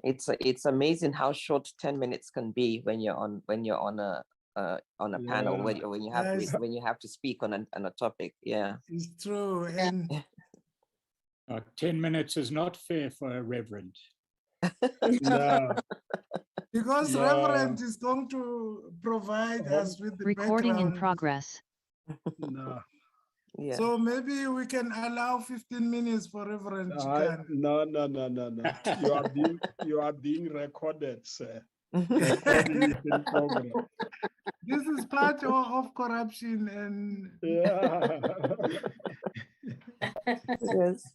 It's amazing how short 10 minutes can be when you're on a panel, when you have to speak on a topic. Yeah, it's true. And 10 minutes is not fair for a reverend. No. Because Reverend is going to provide us with the recording background. in progress. No. Yeah. So maybe we can allow 15 minutes for Reverend Chikan. No. You are being recorded, sir. This is part of corruption and Yes.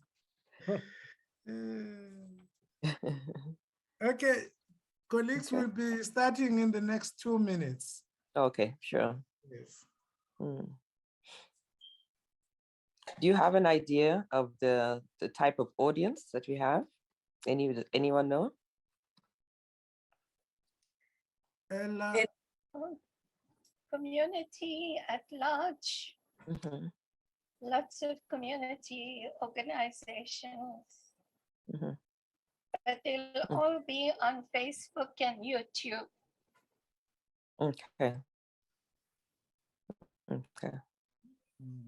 Okay, colleagues will be starting in the next 2 minutes. Okay, sure. Yes. Do you have an idea of the type of audience that we have? Anyone know? Ella. Community at large. Lots of community organizations. But they'll all be on Facebook and YouTube. Okay.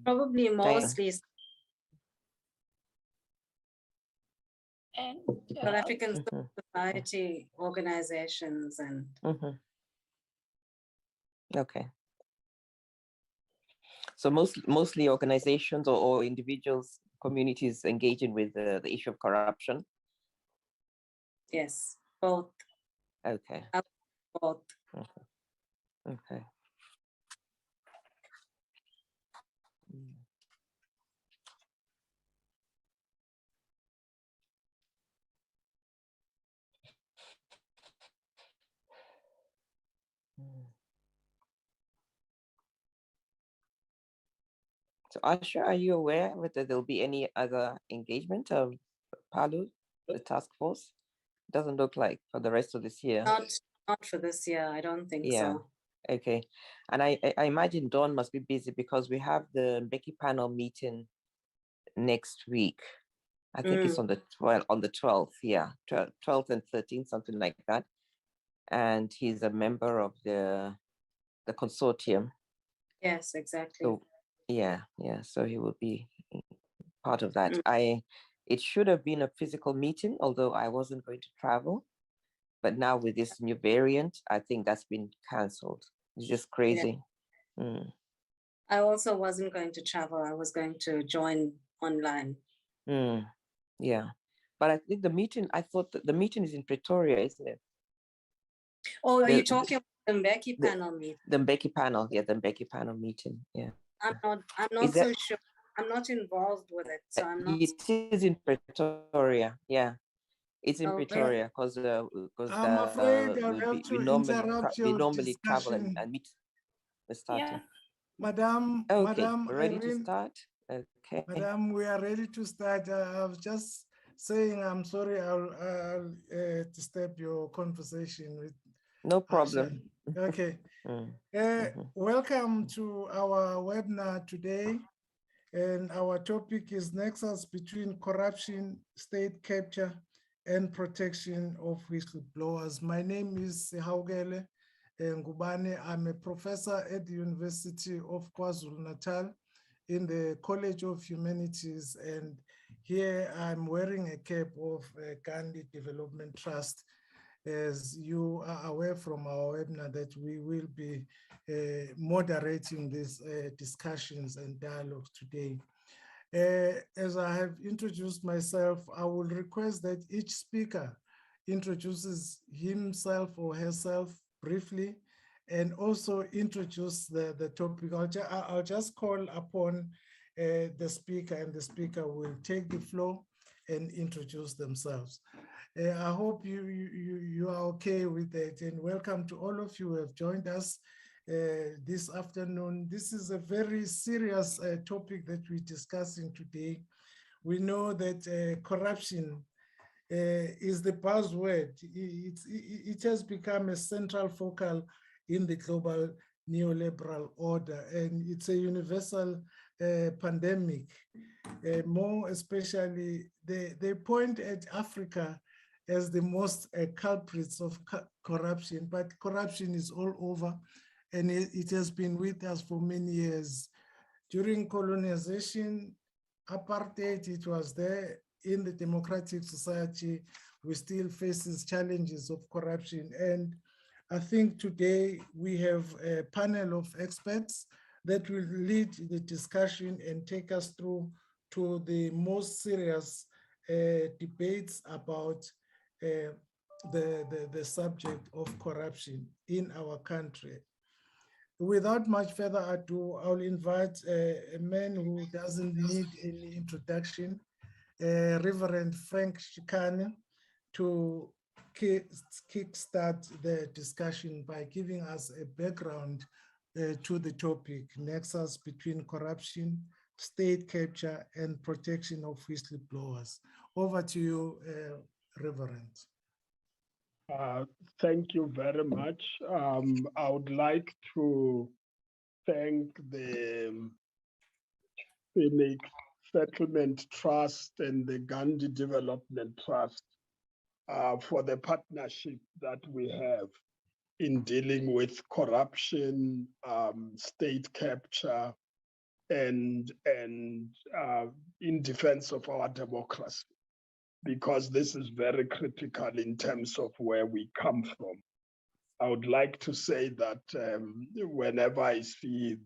Probably mostly and South African society organizations and okay. So mostly organizations or individuals, communities engaging with the issue of corruption. yes, both. Okay. Both. Okay. So Asha, are you aware whether there'll be any other engagement of PALU, the task force? It doesn't look like for the rest of this year. Not for this year, I don't think so. Okay. And I imagine Dawn must be busy because we have the Mbeki panel meeting next week. I think it's on the 12th, yeah, 12th and 13th, something like that. And he's a member of the consortium. Yes, exactly. So yeah, so he will be part of that. It should have been a physical meeting, although I wasn't going to travel. But now with this new variant, I think that's been cancelled. It's just crazy. Yeah. I also wasn't going to travel. I was going to join online. Yeah, but I think I thought that the meeting is in Pretoria, isn't it? Oh, are you talking about the Mbeki panel meeting? The Mbeki panel, yeah, the Mbeki panel meeting, yeah. I'm not so sure. I'm not involved with it, so I'm not. It is in Pretoria, yeah. It's in Pretoria because I'm afraid I'll have to interrupt your normally travel discussion. and meet the starting. Yeah. Madam, okay, Madam we're ready Irene, to start. Okay. Madam, we are ready to start. I was just saying, I'm sorry, I'll disturb your conversation with. No problem. Asha. Okay. Welcome to our webinar today. And our topic is Nexus between corruption, state capture, and protection of whistleblowers. My name is Haugele Ngubane. I'm a professor at the University of KwaZulu-Natal in the College of Humanities. And here I'm wearing a cap of Gandhi Development Trust. As you are aware from our webinar that we will be moderating these discussions and dialogues today. As I have introduced myself, I will request that each speaker introduces himself or herself briefly and also introduce the topic. I'll just call upon the speaker and the speaker will take the floor and introduce themselves. I hope you are okay with that, and welcome to all of you who have joined us this afternoon. This is a very serious topic that we're discussing today. We know that corruption is the buzzword. It has become a central focal in the global neoliberal order, and it's a universal pandemic. More especially, they point at Africa as the most culprits of corruption, but corruption is all over, and it has been with us for many years. During colonization, apartheid, it was there. In the democratic society, we still faces challenges of corruption. And I think today we have a panel of experts that will lead the discussion and take us through to the most serious debates about the subject of corruption in our country. Without much further ado, I'll invite a man who doesn't need any introduction, Reverend Frank Chikane, to kickstart the discussion by giving us a background to the topic, nexus between corruption, state capture, and protection of whistleblowers. Over to you, Reverend. Thank you very much. I would like to thank the Phoenix Settlement Trust and the Gandhi Development Trust for the partnership that we have in dealing with corruption, state capture, and in defense of our democracy, because this is very critical in terms of where we come from. I would like to say that whenever I see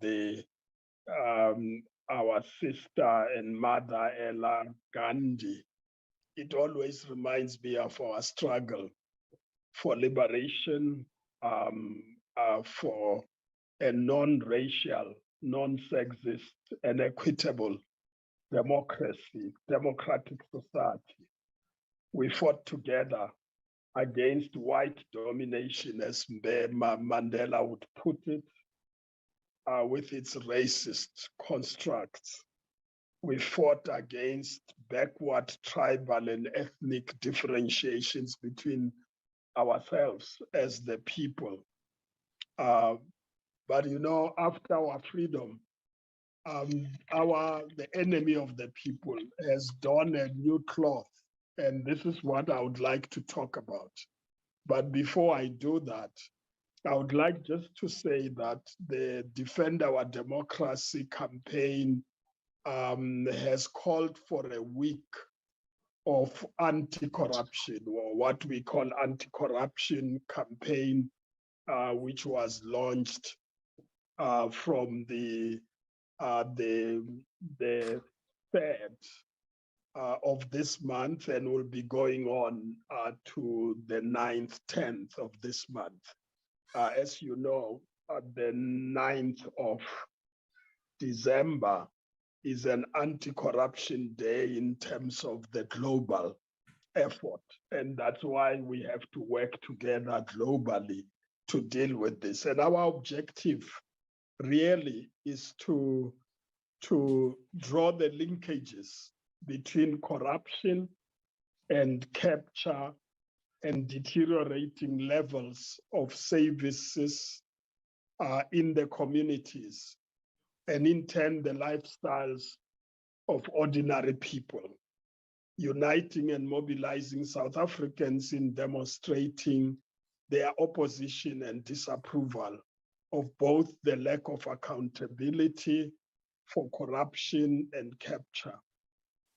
our sister and mother, Ella Gandhi, it always reminds me of our struggle for liberation, for a non-racial, non-sexist, and equitable democracy, democratic society. We fought together against white domination, as Mandela would put it, with its racist constructs. We fought against backward tribal and ethnic differentiations between ourselves as the people. But you know, after our freedom, the enemy of the people has donned a new cloth, and this is what I would like to talk about. But before I do that, I would like just to say that the Defend Our Democracy campaign has called for a week of anti-corruption, or what we call anti-corruption campaign, which was launched from the 3rd of this month and will be going on to the 9th, 10th of this month. As you know, the 9th of December is an anti-corruption day in terms of the global effort. And that's why we have to work together globally to deal with this. And our objective really is to draw the linkages between corruption and capture and deteriorating levels of services in the communities, and in turn, the lifestyles of ordinary people, uniting and mobilizing South Africans in demonstrating their opposition and disapproval of both the lack of accountability for corruption and capture,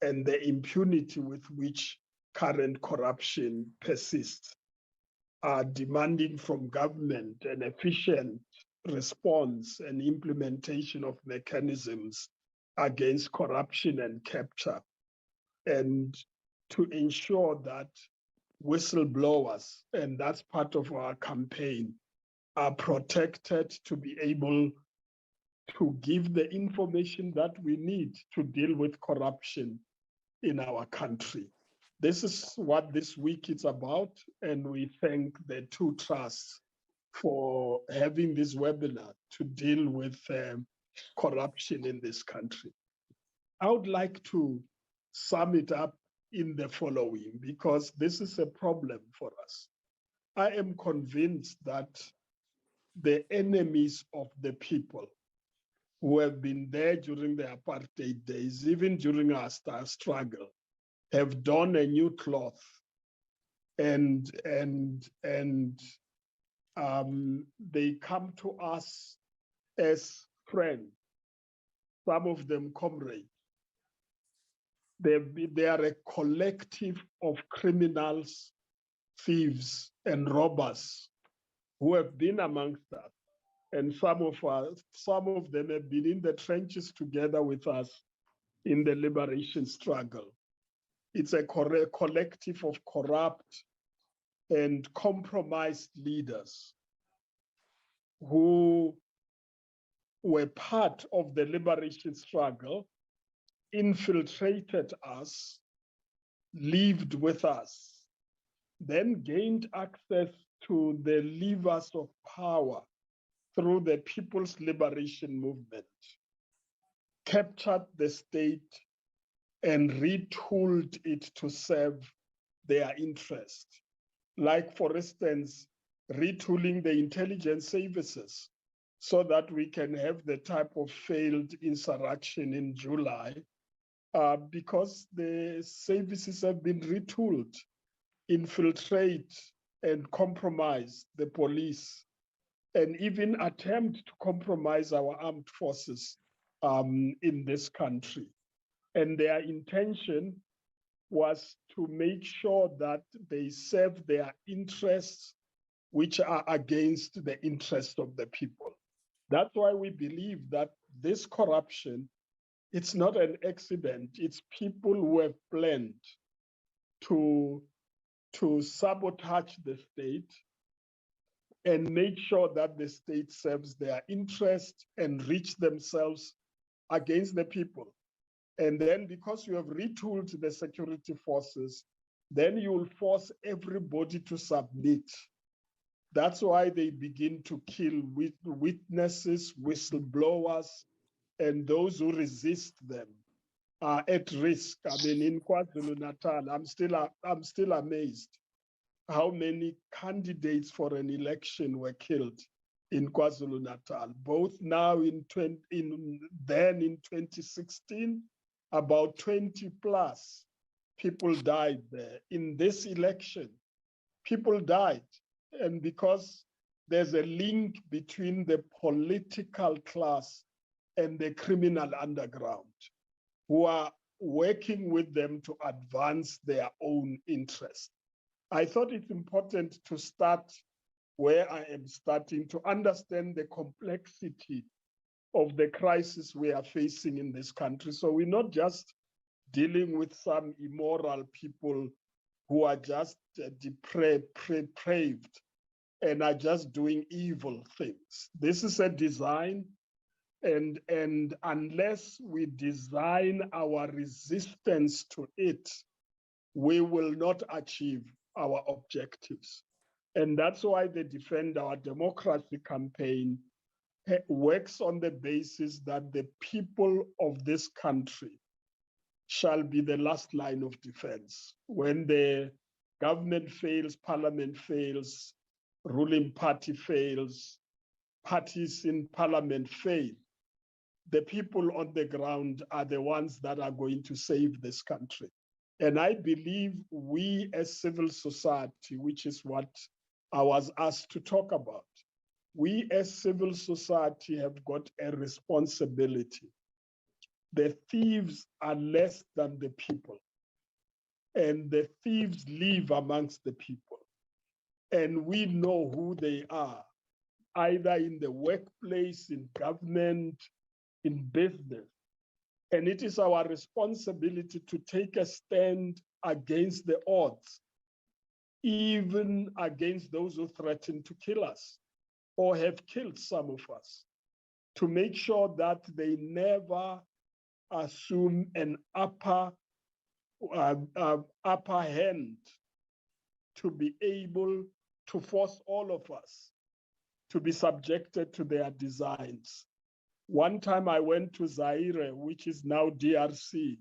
and the impunity with which current corruption persists, demanding from government an efficient response and implementation of mechanisms against corruption and capture, and to ensure that whistleblowers, and that's part of our campaign, are protected to be able to give the information that we need to deal with corruption in our country. This is what this week is about, and we thank the two trusts for having this webinar to deal with corruption in this country. I would like to sum it up in the following, because this is a problem for us. I am convinced that the enemies of the people who have been there during the apartheid days, even during our struggle, have donned a new cloth and they come to us as friends, some of them comrades. They are a collective of criminals, thieves, and robbers who have been amongst us. And some of them have been in the trenches together with us in the liberation struggle. It's a collective of corrupt and compromised leaders who were part of the liberation struggle, infiltrated us, lived with us, then gained access to the levers of power through the People's Liberation Movement, captured the state and retooled it to serve their interest. Like, for instance, retooling the intelligence services so that we can have the type of failed insurrection in July, because the services have been retooled, infiltrate and compromise the police, and even attempt to compromise our armed forces in this country. And their intention was to make sure that they serve their interests, which are against the interests of the people. That's why we believe that this corruption, it's not an accident. It's people who have planned to sabotage the state and make sure that the state serves their interest and reach themselves against the people. And then because you have retooled the security forces, then you will force everybody to submit. That's why they begin to kill witnesses, whistleblowers, and those who resist them are at risk. I mean, in KwaZulu-Natal, I'm still amazed how many candidates for an election were killed in KwaZulu-Natal, both now then in 2016, about 20 plus people died there. In this election, people died. And because there's a link between the political class and the criminal underground, who are working with them to advance their own interests. I thought it's important to start where I am starting, to understand the complexity of the crisis we are facing in this country. So we're not just dealing with some immoral people who are just depraved and are just doing evil things. This is a design, and unless we design our resistance to it, we will not achieve our objectives. And that's why the Defend Our Democracy campaign works on the basis that the people of this country shall be the last line of defense. When the government fails, parliament fails, ruling party fails, parties in parliament fail, the people on the ground are the ones that are going to save this country. And I believe we as civil society, which is what I was asked to talk about, we as civil society have got a responsibility. The thieves are less than the people, and the thieves live amongst the people. And we know who they are, either in the workplace, in government, in business. And it is our responsibility to take a stand against the odds, even against those who threaten to kill us or have killed some of us, to make sure that they never assume an upper hand to be able to force all of us to be subjected to their designs. One time I went to Zaire, which is now DRC,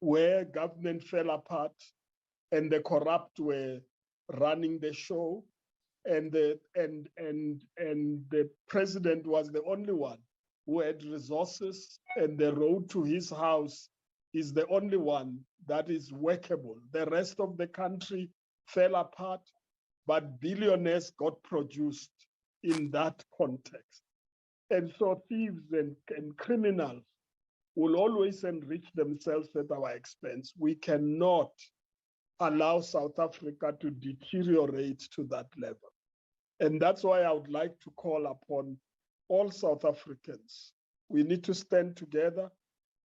where government fell apart and the corrupt were running the show, and the president was the only one who had resources, and the road to his house is the only one that is workable. The rest of the country fell apart, but billionaires got produced in that context. And so thieves and criminals will always enrich themselves at our expense. We cannot allow South Africa to deteriorate to that level. And that's why I would like to call upon all South Africans. We need to stand together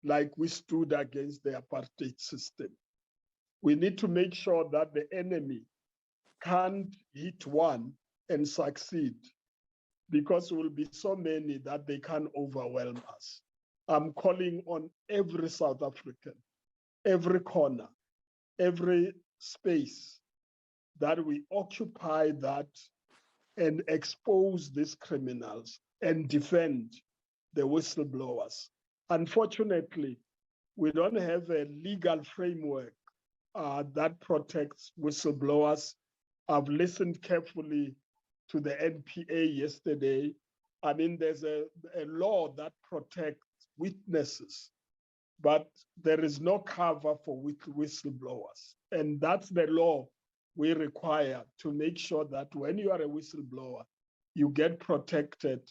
like we stood against the apartheid system. We need to make sure that the enemy can't hit one and succeed, because there will be so many that they can overwhelm us. I'm calling on every South African, every corner, every space, that we occupy that and expose these criminals and defend the whistleblowers. Unfortunately, we don't have a legal framework that protects whistleblowers. I've listened carefully to the NPA yesterday. I mean, there's a law that protects witnesses, but there is no cover for whistleblowers. And that's the law we require to make sure that when you are a whistleblower, you get protected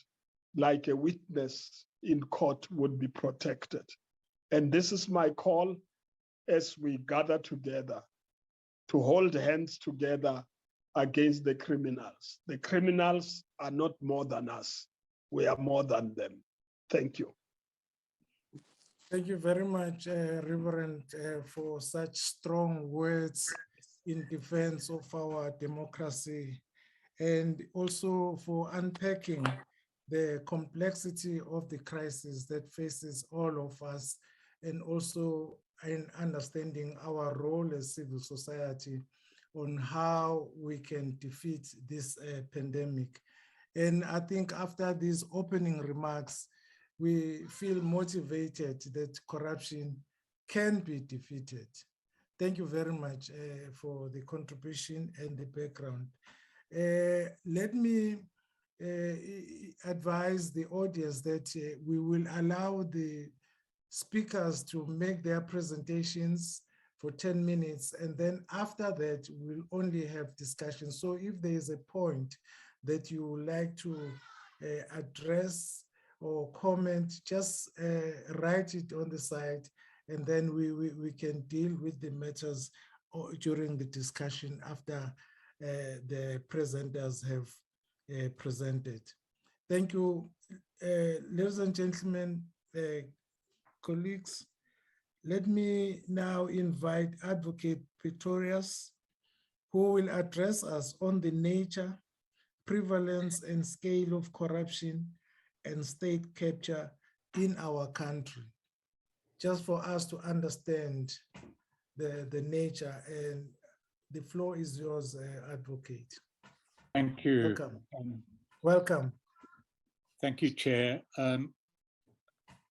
like a witness in court would be protected. And this is my call as we gather together to hold hands together against the criminals. The criminals are not more than us. We are more than them. Thank you. Thank you very much, Reverend, for such strong words in defense of our democracy, and also for unpacking the complexity of the crisis that faces all of us, and also in understanding our role as civil society on how we can defeat this pandemic. And I think after these opening remarks, we feel motivated that corruption can be defeated. Thank you very much for the contribution and the background. Let me advise the audience that we will allow the speakers to make their presentations for 10 minutes, and then after that, we'll only have discussion. So if there is a point that you would like to address or comment, just write it on the side, and then we can deal with the matters during the discussion after the presenters have presented. Thank you. Ladies and gentlemen, colleagues, let me now invite Advocate Pretorius, who will address us on the nature, prevalence, and scale of corruption and state capture in our country, just for us to understand the nature. And the floor is yours, Advocate. Thank you. Welcome. Welcome. Thank you, Chair.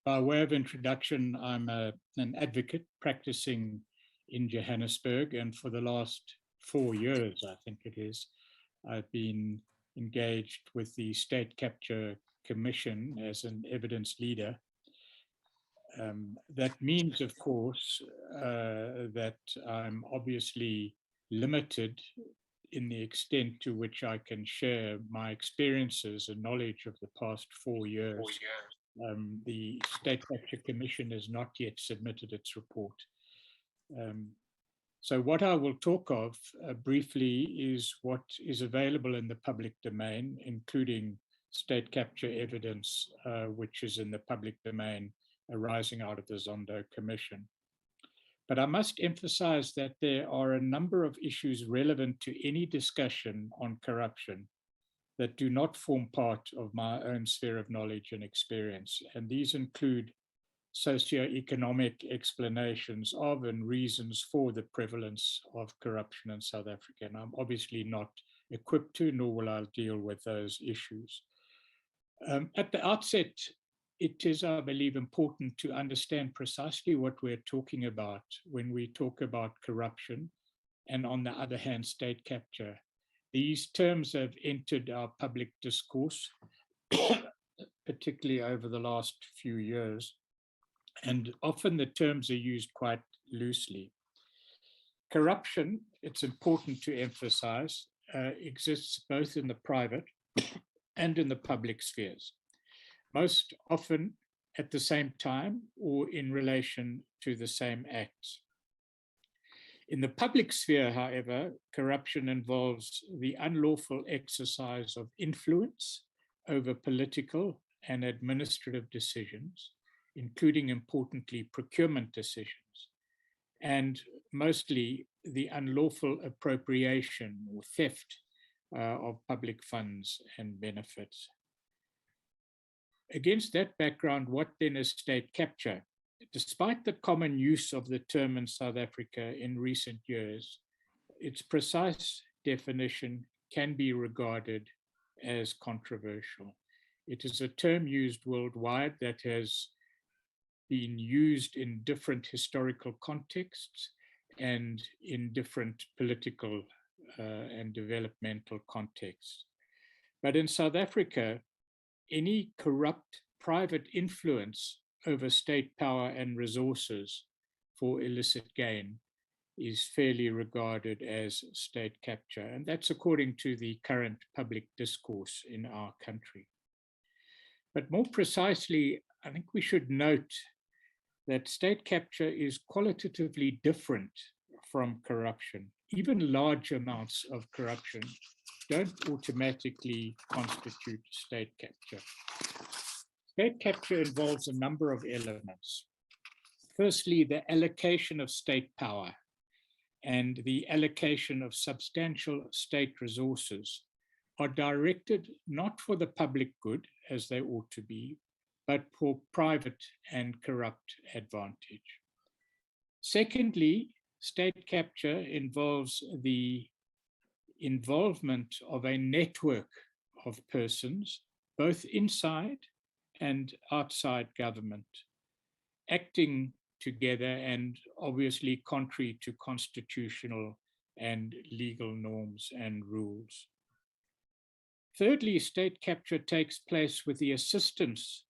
By way of introduction, I'm an advocate practicing in Johannesburg, and for the last 4 years, I think it is, I've been engaged with the State Capture Commission as an evidence leader. That means, of course, that I'm obviously limited in the extent to which I can share my experiences and knowledge of the past 4 years. The State Capture Commission has not yet submitted its report. So what I will talk of briefly is what is available in the public domain, including state capture evidence, which is in the public domain arising out of the Zondo Commission. But I must emphasize that there are a number of issues relevant to any discussion on corruption that do not form part of my own sphere of knowledge and experience. And these include socioeconomic explanations of and reasons for the prevalence of corruption in South Africa. And I'm obviously not equipped to, nor will I deal with those issues. At the outset, it is, I believe, important to understand precisely what we're talking about when we talk about corruption and, on the other hand, state capture. These terms have entered our public discourse, particularly over the last few years, and often the terms are used quite loosely. Corruption, it's important to emphasize, exists both in the private and in the public spheres, most often at the same time or in relation to the same acts. In the public sphere, however, corruption involves the unlawful exercise of influence over political and administrative decisions, including, importantly, procurement decisions, and mostly the unlawful appropriation or theft of public funds and benefits. Against that background, what then is state capture? Despite the common use of the term in South Africa in recent years, its precise definition can be regarded as controversial. It is a term used worldwide that has been used in different historical contexts and in different political and developmental contexts. But in South Africa, any corrupt private influence over state power and resources for illicit gain is fairly regarded as state capture. And that's according to the current public discourse in our country. But more precisely, I think we should note that state capture is qualitatively different from corruption. Even large amounts of corruption don't automatically constitute state capture. State capture involves a number of elements. Firstly, the allocation of state power and the allocation of substantial state resources are directed not for the public good, as they ought to be, but for private and corrupt advantage. Secondly, state capture involves the involvement of a network of persons, both inside and outside government, acting together and obviously contrary to constitutional and legal norms and rules. Thirdly, state capture takes place with the assistance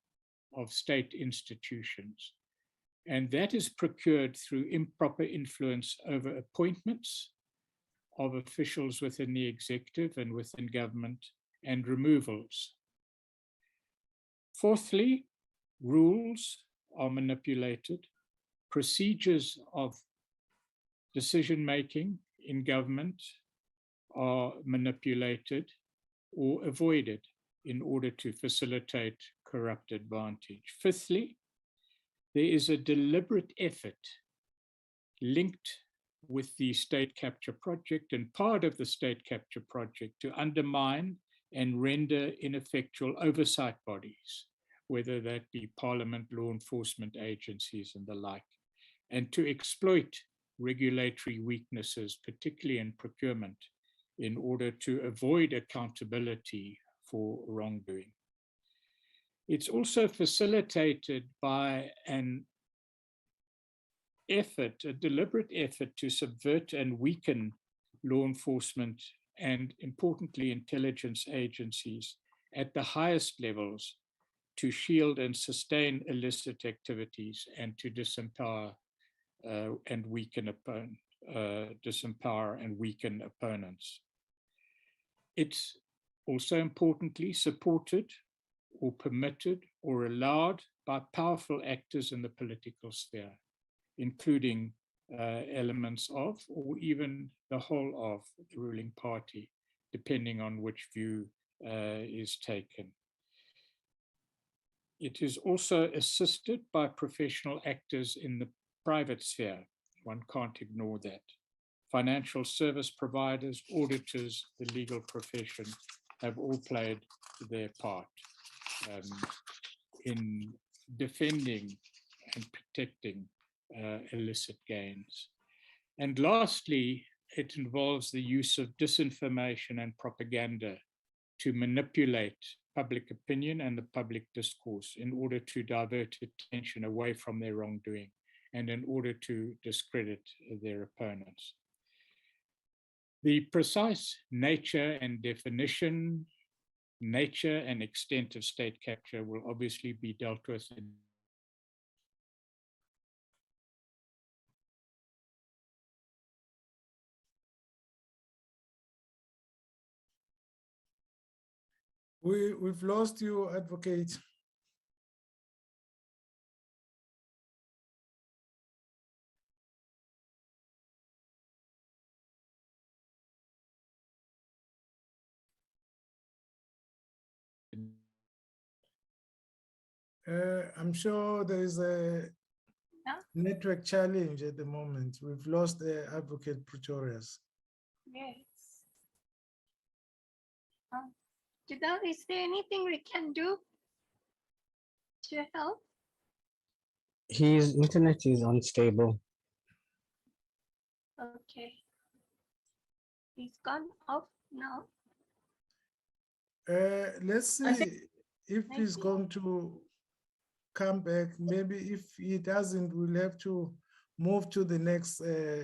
of state institutions, and that is procured through improper influence over appointments of officials within the executive and within government, and removals. Fourthly, rules are manipulated, procedures of decision-making in government are manipulated or avoided in order to facilitate corrupt advantage. Fifthly, there is a deliberate effort linked with the state capture project and part of the state capture project to undermine and render ineffectual oversight bodies, whether that be parliament, law enforcement agencies, and the like, and to exploit regulatory weaknesses, particularly in procurement, in order to avoid accountability for wrongdoing. It's also facilitated by an effort, a deliberate effort to subvert and weaken law enforcement and, importantly, intelligence agencies at the highest levels to shield and sustain illicit activities and to disempower and weaken opponents. It's also importantly supported or permitted or allowed by powerful actors in the political sphere, including elements of or even the whole of the ruling party, depending on which view is taken. It is also assisted by professional actors in the private sphere. One can't ignore that. Financial service providers, auditors, the legal profession have all played their part in defending and protecting illicit gains. And lastly, it involves the use of disinformation and propaganda to manipulate public opinion and the public discourse in order to divert attention away from their wrongdoing and in order to discredit their opponents. The precise nature and definition, nature and extent of state capture will obviously be dealt with in We've lost you, Advocate. I'm sure there is a network challenge at the moment. We've lost Advocate Pretorius. Yes. Judal, is there anything we can do to help? His internet is unstable. Okay. He's gone off now. Let's see if he's going to come back. Maybe if he doesn't, we'll have to move to the next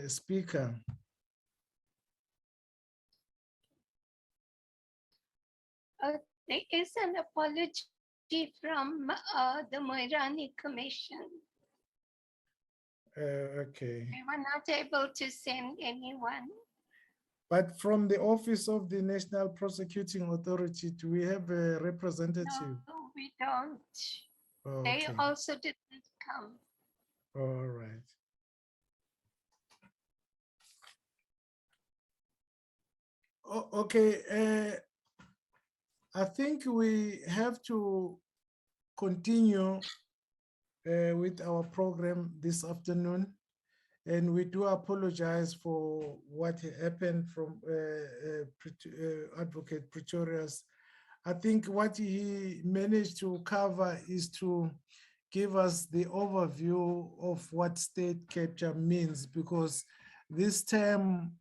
speaker. There is an apology from the Moerane Commission. Okay. We were not able to send anyone. But from the Office of the National Prosecuting Authority, do we have a representative? No, we don't. Oh, They okay. also didn't come. All right. Okay. I think we have to continue with our program this afternoon. And we do apologize for what happened from Advocate Pretorius. I think what he managed to cover is to give us the overview of what state capture means, because this term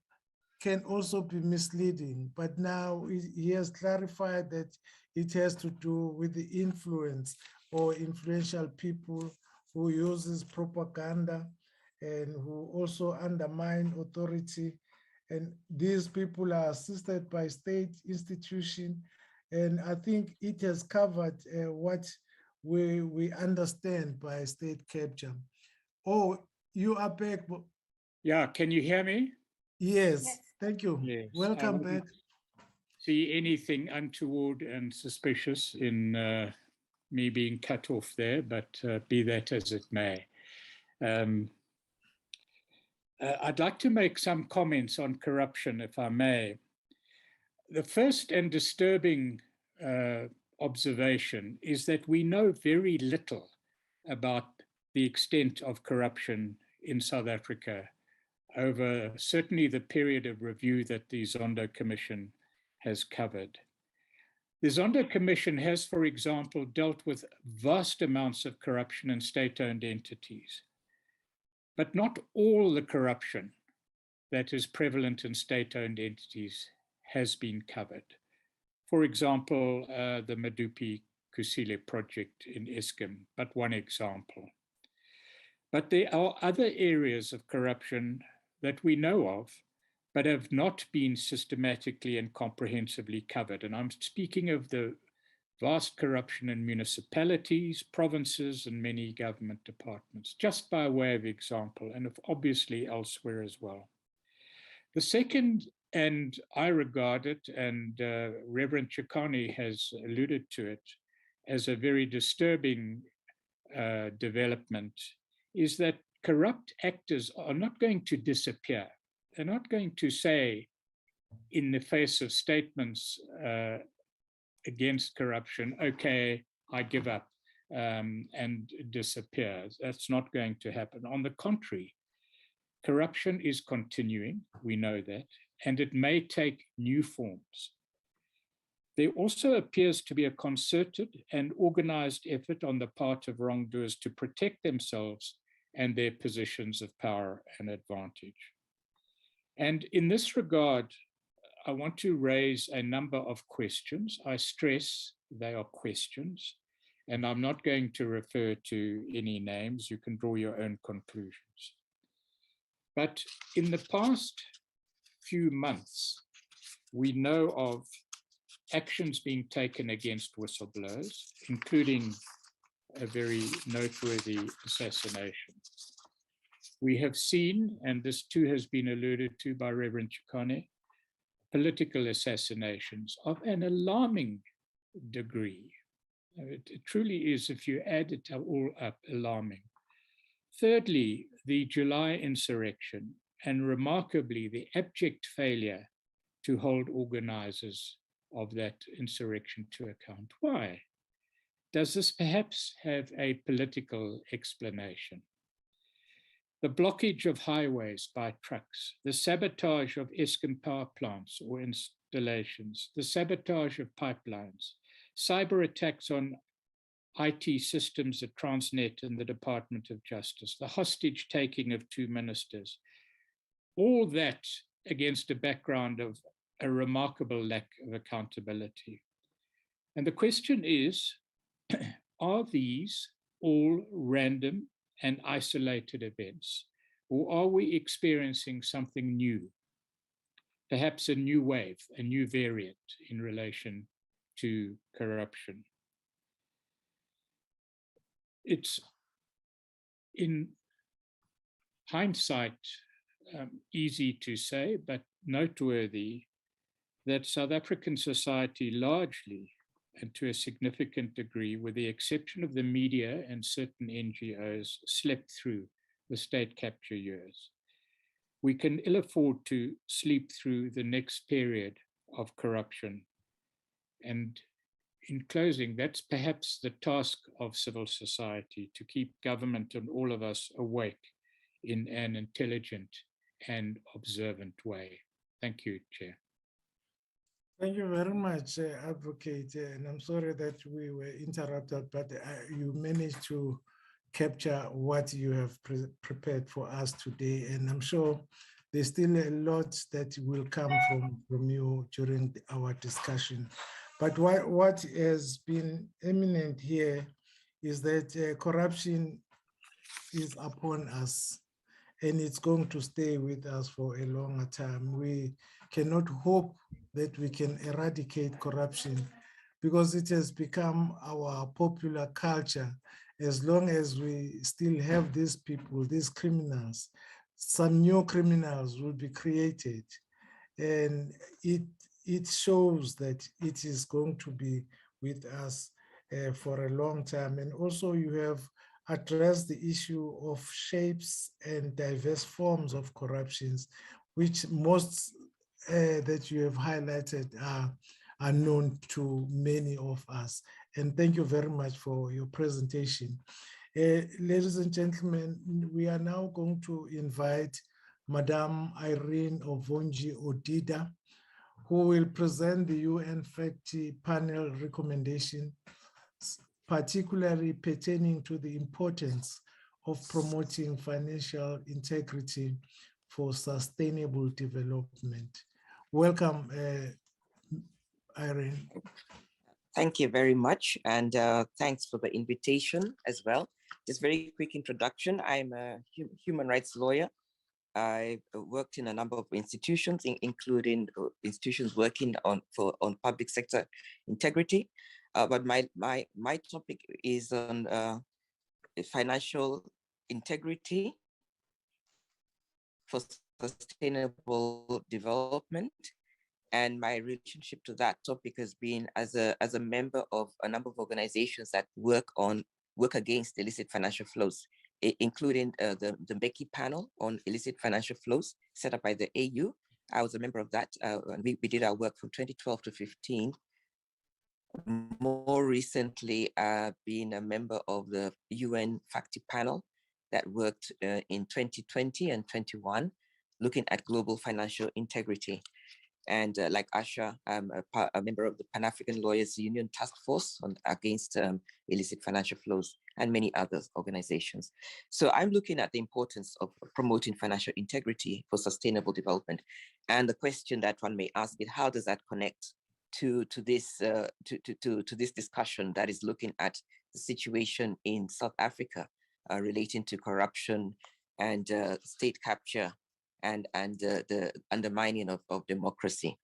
can also be misleading, but now he has clarified that it has to do with the influence or influential people who uses propaganda and who also undermine authority. And these people are assisted by state institution. And I think it has covered what we understand by state capture. Oh, you are back. Yeah, can you hear me? Yes, thank you. Yes, Welcome back. See anything untoward and suspicious in me being cut off there, but be that as it may. I'd like to make some comments on corruption, if I may. The first and disturbing observation is that we know very little about the extent of corruption in South Africa over certainly the period of review that the Zondo Commission has covered. The Zondo Commission has, for example, dealt with vast amounts of corruption in state-owned entities, but not all the corruption that is prevalent in state-owned entities has been covered. For example, the Medupi Kusile project in Eskom, but one example. But there are other areas of corruption that we know of, but have not been systematically and comprehensively covered. And I'm speaking of the vast corruption in municipalities, provinces, and many government departments, just by way of example, and obviously elsewhere as well. The second, and I regard it, and Reverend Chikani has alluded to it, as a very disturbing development, is that corrupt actors are not going to disappear. They're not going to say, in the face of statements against corruption, okay, I give up and disappear. That's not going to happen. On the contrary, corruption is continuing, we know that, and it may take new forms. There also appears to be a concerted and organized effort on the part of wrongdoers to protect themselves and their positions of power and advantage. And in this regard, I want to raise a number of questions. I stress they are questions, and I'm not going to refer to any names. You can draw your own conclusions. But in the past few months, we know of actions being taken against whistleblowers, including a very noteworthy assassination. We have seen, and this too has been alluded to by Reverend Chikane, political assassinations of an alarming degree. It truly is, if you add it all up, alarming. Thirdly, the July insurrection, and remarkably, the abject failure to hold organizers of that insurrection to account. Why? Does this perhaps have a political explanation? The blockage of highways by trucks, the sabotage of Eskom power plants or installations, the sabotage of pipelines, cyber attacks on IT systems at Transnet and the Department of Justice, the hostage taking of 2 ministers, all that against a background of a remarkable lack of accountability. And the question is, are these all random and isolated events, or are we experiencing something new, perhaps a new wave, a new variant in relation to corruption? It's in hindsight easy to say, but noteworthy that South African society largely and to a significant degree, with the exception of the media and certain NGOs, slept through the state capture years. We can ill afford to sleep through the next period of corruption. And in closing, that's perhaps the task of civil society, to keep government and all of us awake in an intelligent and observant way. Thank you, Chair. Thank you very much, Advocate. And I'm sorry that we were interrupted, but you managed to capture what you have prepared for us today. And I'm sure there's still a lot that will come from you during our discussion. But what has been eminent here is that corruption is upon us, and it's going to stay with us for a longer time. We cannot hope that we can eradicate corruption because it has become our popular culture. As long as we still have these people, these criminals, some new criminals will be created. And it shows that it is going to be with us for a long time. And also you have addressed the issue of shapes and diverse forms of corruptions, which most that you have highlighted are known to many of us. And thank you very much for your presentation. Ladies and gentlemen, we are now going to invite Madam Irene Ovanji Odida, who will present the UNFACTI panel recommendation, particularly pertaining to the importance of promoting financial integrity for sustainable development. Welcome, Irene. Thank you very much, and thanks for the invitation as well. Just very quick introduction. I'm a human rights lawyer. I worked in a number of institutions, including institutions working on public sector integrity. But my topic is on financial integrity for sustainable development, and my relationship to that topic has been as a member of a number of organizations that work against illicit financial flows, including the Mbeki panel on illicit financial flows set up by the AU. I was a member of that. We did our work from 2012 to 15. More recently, I've been a member of the UNFACTI panel that worked in 2020 and 21, looking at global financial integrity. And like Asha, I'm a member of the Pan-African Lawyers Union Task Force against illicit financial flows and many other organizations. So I'm looking at the importance of promoting financial integrity for sustainable development. And the question that one may ask is, how does that connect to this discussion that is looking at the situation in South Africa relating to corruption and state capture and the undermining of democracy.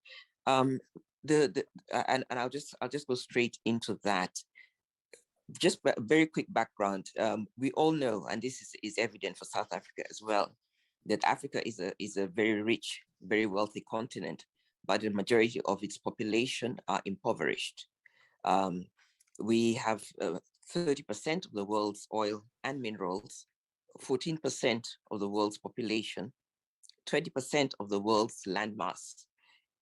And I'll just go straight into that. Just a very quick background. We all know, and this is evident for South Africa as well, that Africa is a very rich, very wealthy continent, but the majority of its population are impoverished. We have 30% of the world's oil and minerals, 14% of the world's population, 20% of the world's landmass,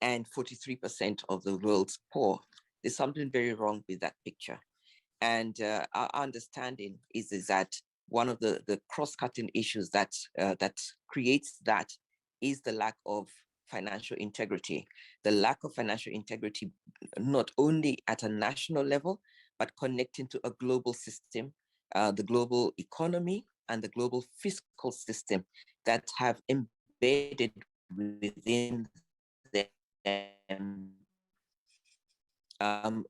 and 43% of the world's poor. There's something very wrong with that picture. And our understanding is that one of the cross-cutting issues that creates that is the lack of financial integrity. The lack of financial integrity, not only at a national level, but connecting to a global system, the global economy and the global fiscal system that have embedded within them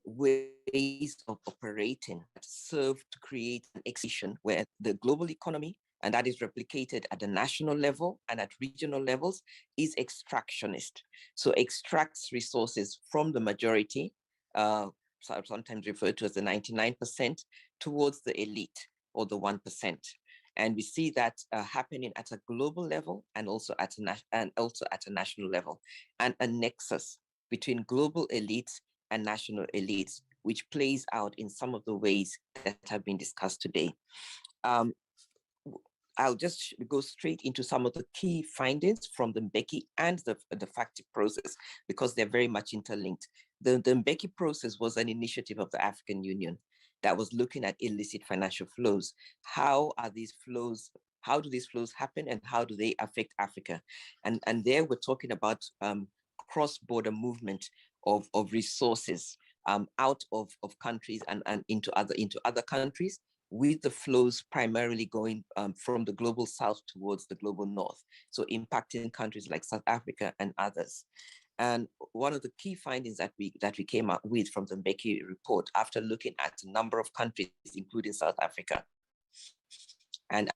ways of operating that serve to create an exhibition where the global economy, and that is replicated at the national level and at regional levels, is extractionist. So extracts resources from the majority, sometimes referred to as the 99%, towards the elite or the 1%. And we see that happening at a global level and also at a national level, and a nexus between global elites and national elites, which plays out in some of the ways that have been discussed today. I'll just go straight into some of the key findings from the Mbeki and the FACTI process, because they're very much interlinked. The Mbeki process was an initiative of the African Union that was looking at illicit financial flows. How do these flows happen, and how do they affect Africa? And there we're talking about cross-border movement of resources out of countries and into other countries, with the flows primarily going from the global south towards the global north, so impacting countries like South Africa and others. And one of the key findings that we came up with from the Mbeki report, after looking at a number of countries, including South Africa, and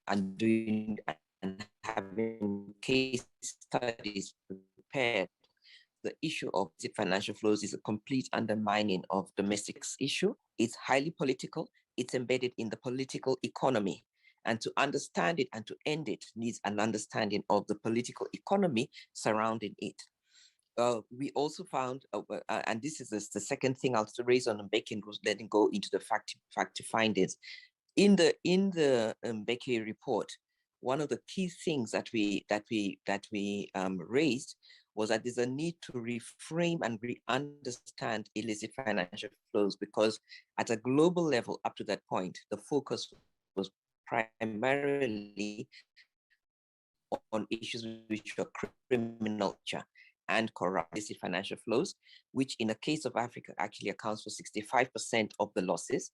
having case studies prepared, the issue of financial flows is a complete undermining of domestic issue. It's highly political. It's embedded in the political economy. And to understand it and to end it needs an understanding of the political economy surrounding it. We also found, and this is the second thing I'll raise on Mbeki, was letting go into the FACTI findings. In the Mbeki report, one of the key things that we raised was that there's a need to reframe and re-understand illicit financial flows, because at a global level, up to that point, the focus was primarily on issues which are criminal and corrupt illicit financial flows, which in the case of Africa actually accounts for 65% of the losses.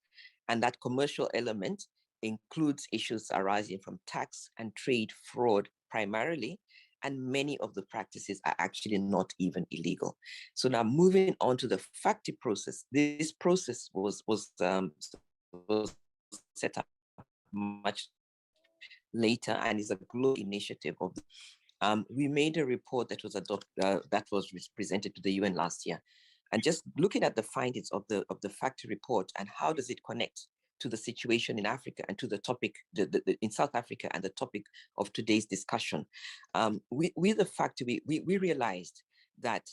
And that commercial element includes issues arising from tax and trade fraud primarily, and many of the practices are actually not even illegal. So now moving on to the FACTI process, this process was set up much later and is a global initiative of we made a report that was that was presented to the UN last year, and just looking at the findings of the FACTI report and how does it connect to the situation in Africa and to the topic in South Africa and the topic of today's discussion. With the FACTI, we realized that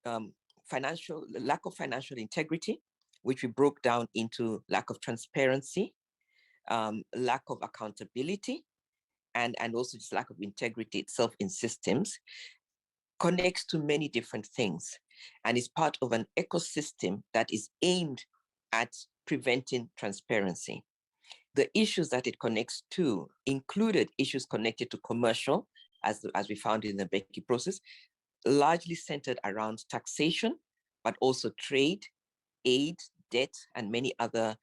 lack of financial integrity, which we broke down into lack of transparency, lack of accountability, and also just lack of integrity itself in systems, connects to many different things and is part of an ecosystem that is aimed at preventing transparency. The issues that it connects to included issues connected to commercial, as we found in the Mbeki process, largely centered around taxation, but also trade, aid, debt, and many other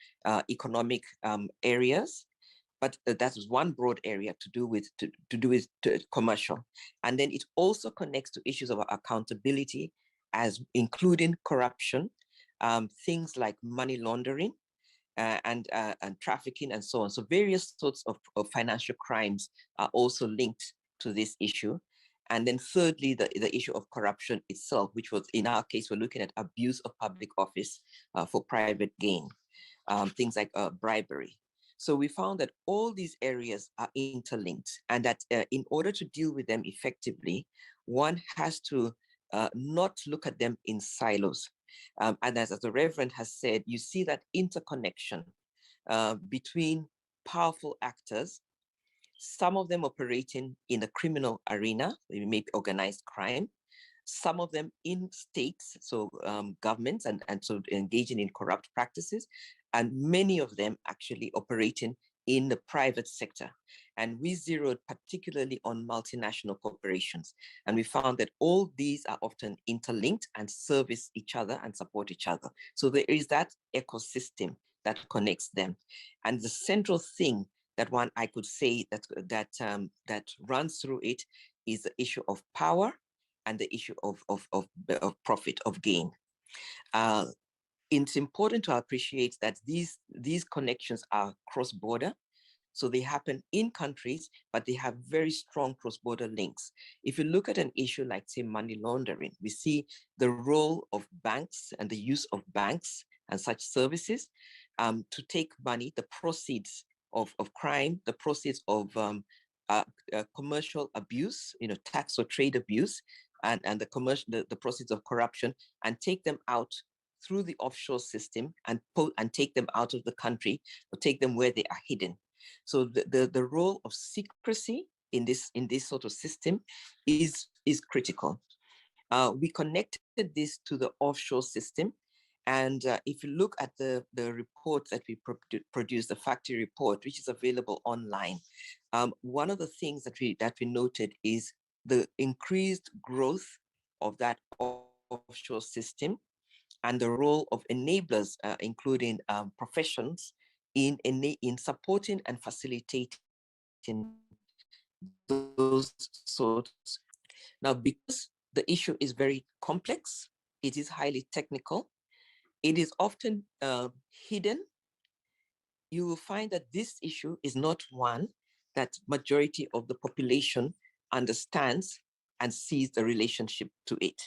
economic areas. But that was one broad area to do with commercial. And then it also connects to issues of accountability, as including corruption, things like money laundering and trafficking and so on. So various sorts of financial crimes are also linked to this issue. And then thirdly, the issue of corruption itself, which was, in our case, we're looking at abuse of public office for private gain, things like bribery. So we found that all these areas are interlinked, and that in order to deal with them effectively, one has to not look at them in silos. And as the Reverend has said, you see that interconnection between powerful actors, some of them operating in the criminal arena, maybe organized crime, some of them in states, so governments, and so engaging in corrupt practices, and many of them actually operating in the private sector. And we zeroed particularly on multinational corporations. And we found that all these are often interlinked and service each other and support each other. So there is that ecosystem that connects them. And the central thing that I could say that runs through it is the issue of power and the issue of profit, of gain. It's important to appreciate that these connections are cross-border. So they happen in countries, but they have very strong cross-border links. If you look at an issue like, say, money laundering, we see the role of banks and the use of banks and such services to take money, the proceeds of crime, the proceeds of commercial abuse, tax or trade abuse, and the proceeds of corruption, and take them out through the offshore system and take them out of the country, or take them where they are hidden. So the role of secrecy in this sort of system is critical. We connected this to the offshore system, and if you look at the report that we produced, the FACTI report, which is available online, one of the things that we noted is the increased growth of that offshore system, and the role of enablers, including professions, in supporting and facilitating those sorts. Now, because the issue is very complex, it is highly technical, it is often hidden, you will find that this issue is not one that majority of the population understands and sees the relationship to it.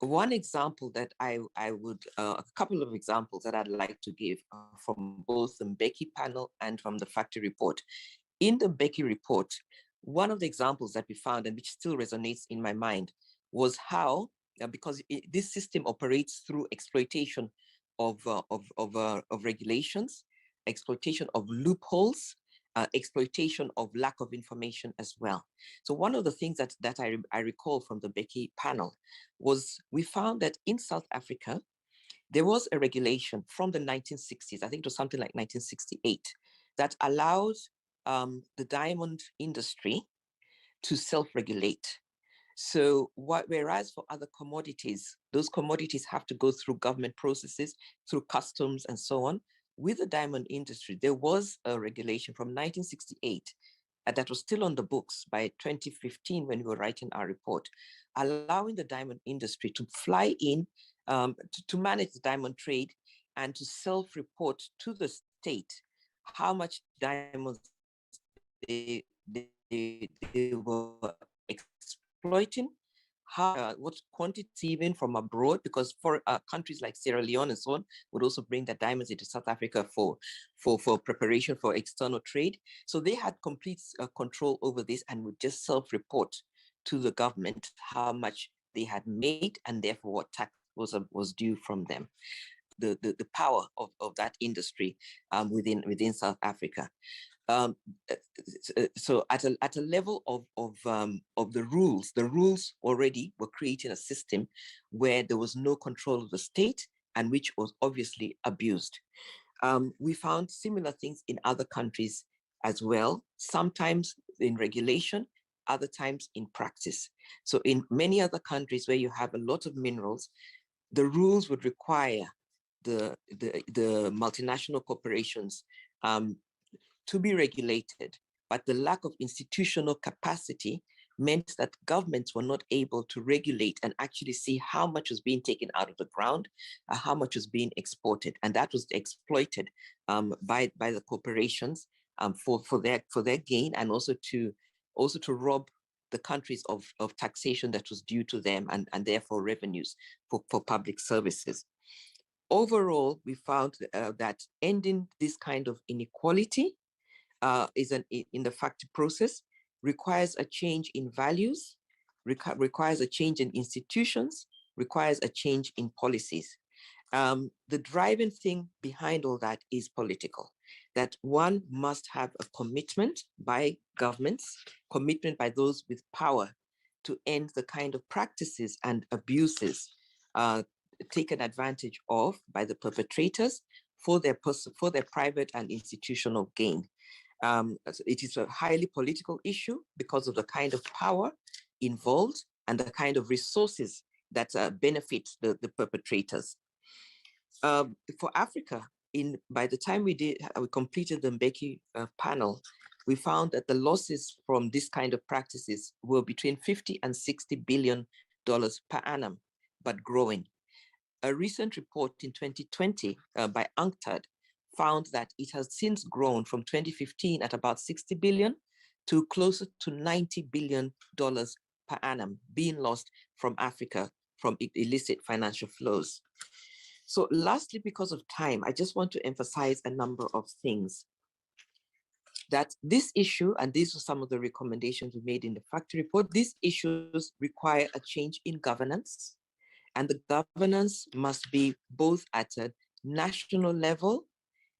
One example that I would, a couple of examples that I'd like to give from both the Mbeki panel and from the FACTI report. In the Mbeki report, one of the examples that we found, and which still resonates in my mind, was how, because this system operates through exploitation of regulations, exploitation of loopholes, exploitation of lack of information as well. So one of the things that I recall from the Mbeki panel was we found that in South Africa, there was a regulation from the 1960s, I think it was something like 1968, that allowed the diamond industry to self-regulate. So whereas for other commodities, those commodities have to go through government processes, through customs and so on, with the diamond industry, there was a regulation from 1968 that was still on the books by 2015 when we were writing our report, allowing the diamond industry to fly in, to manage the diamond trade and to self-report to the state how much diamonds they were exploiting, what quantity even from abroad, because for countries like Sierra Leone and so on would also bring their diamonds into South Africa for preparation for external trade. So they had complete control over this and would just self-report to the government how much they had made and therefore what tax was due from them. The power of that industry within South Africa. So at a level of the rules already were creating a system where there was no control of the state and which was obviously abused. We found similar things in other countries as well, sometimes in regulation, other times in practice. So in many other countries where you have a lot of minerals, the rules would require the multinational corporations to be regulated, but the lack of institutional capacity meant that governments were not able to regulate and actually see how much was being taken out of the ground, how much was being exported, and that was exploited by the corporations for their gain, and also to rob the countries of taxation that was due to them, and therefore revenues for public services. Overall, we found that ending this kind of inequality in the FACTI process requires a change in values, requires a change in institutions, requires a change in policies. The driving thing behind all that is political, that one must have a commitment by governments, commitment by those with power to end the kind of practices and abuses taken advantage of by the perpetrators for their private and institutional gain. It is a highly political issue because of the kind of power involved and the kind of resources that benefit the perpetrators. For Africa, by the time we completed the Mbeki panel, we found that the losses from this kind of practices were between 50 and $60 billion per annum, but growing. A recent report in 2020 by UNCTAD found that it has since grown from 2015 at about 60 billion to closer to $90 billion per annum being lost from Africa from illicit financial flows. So lastly, because of time, I just want to emphasize a number of things. That this issue, and these are some of the recommendations we made in the FACTI report, these issues require a change in governance, and the governance must be both at a national level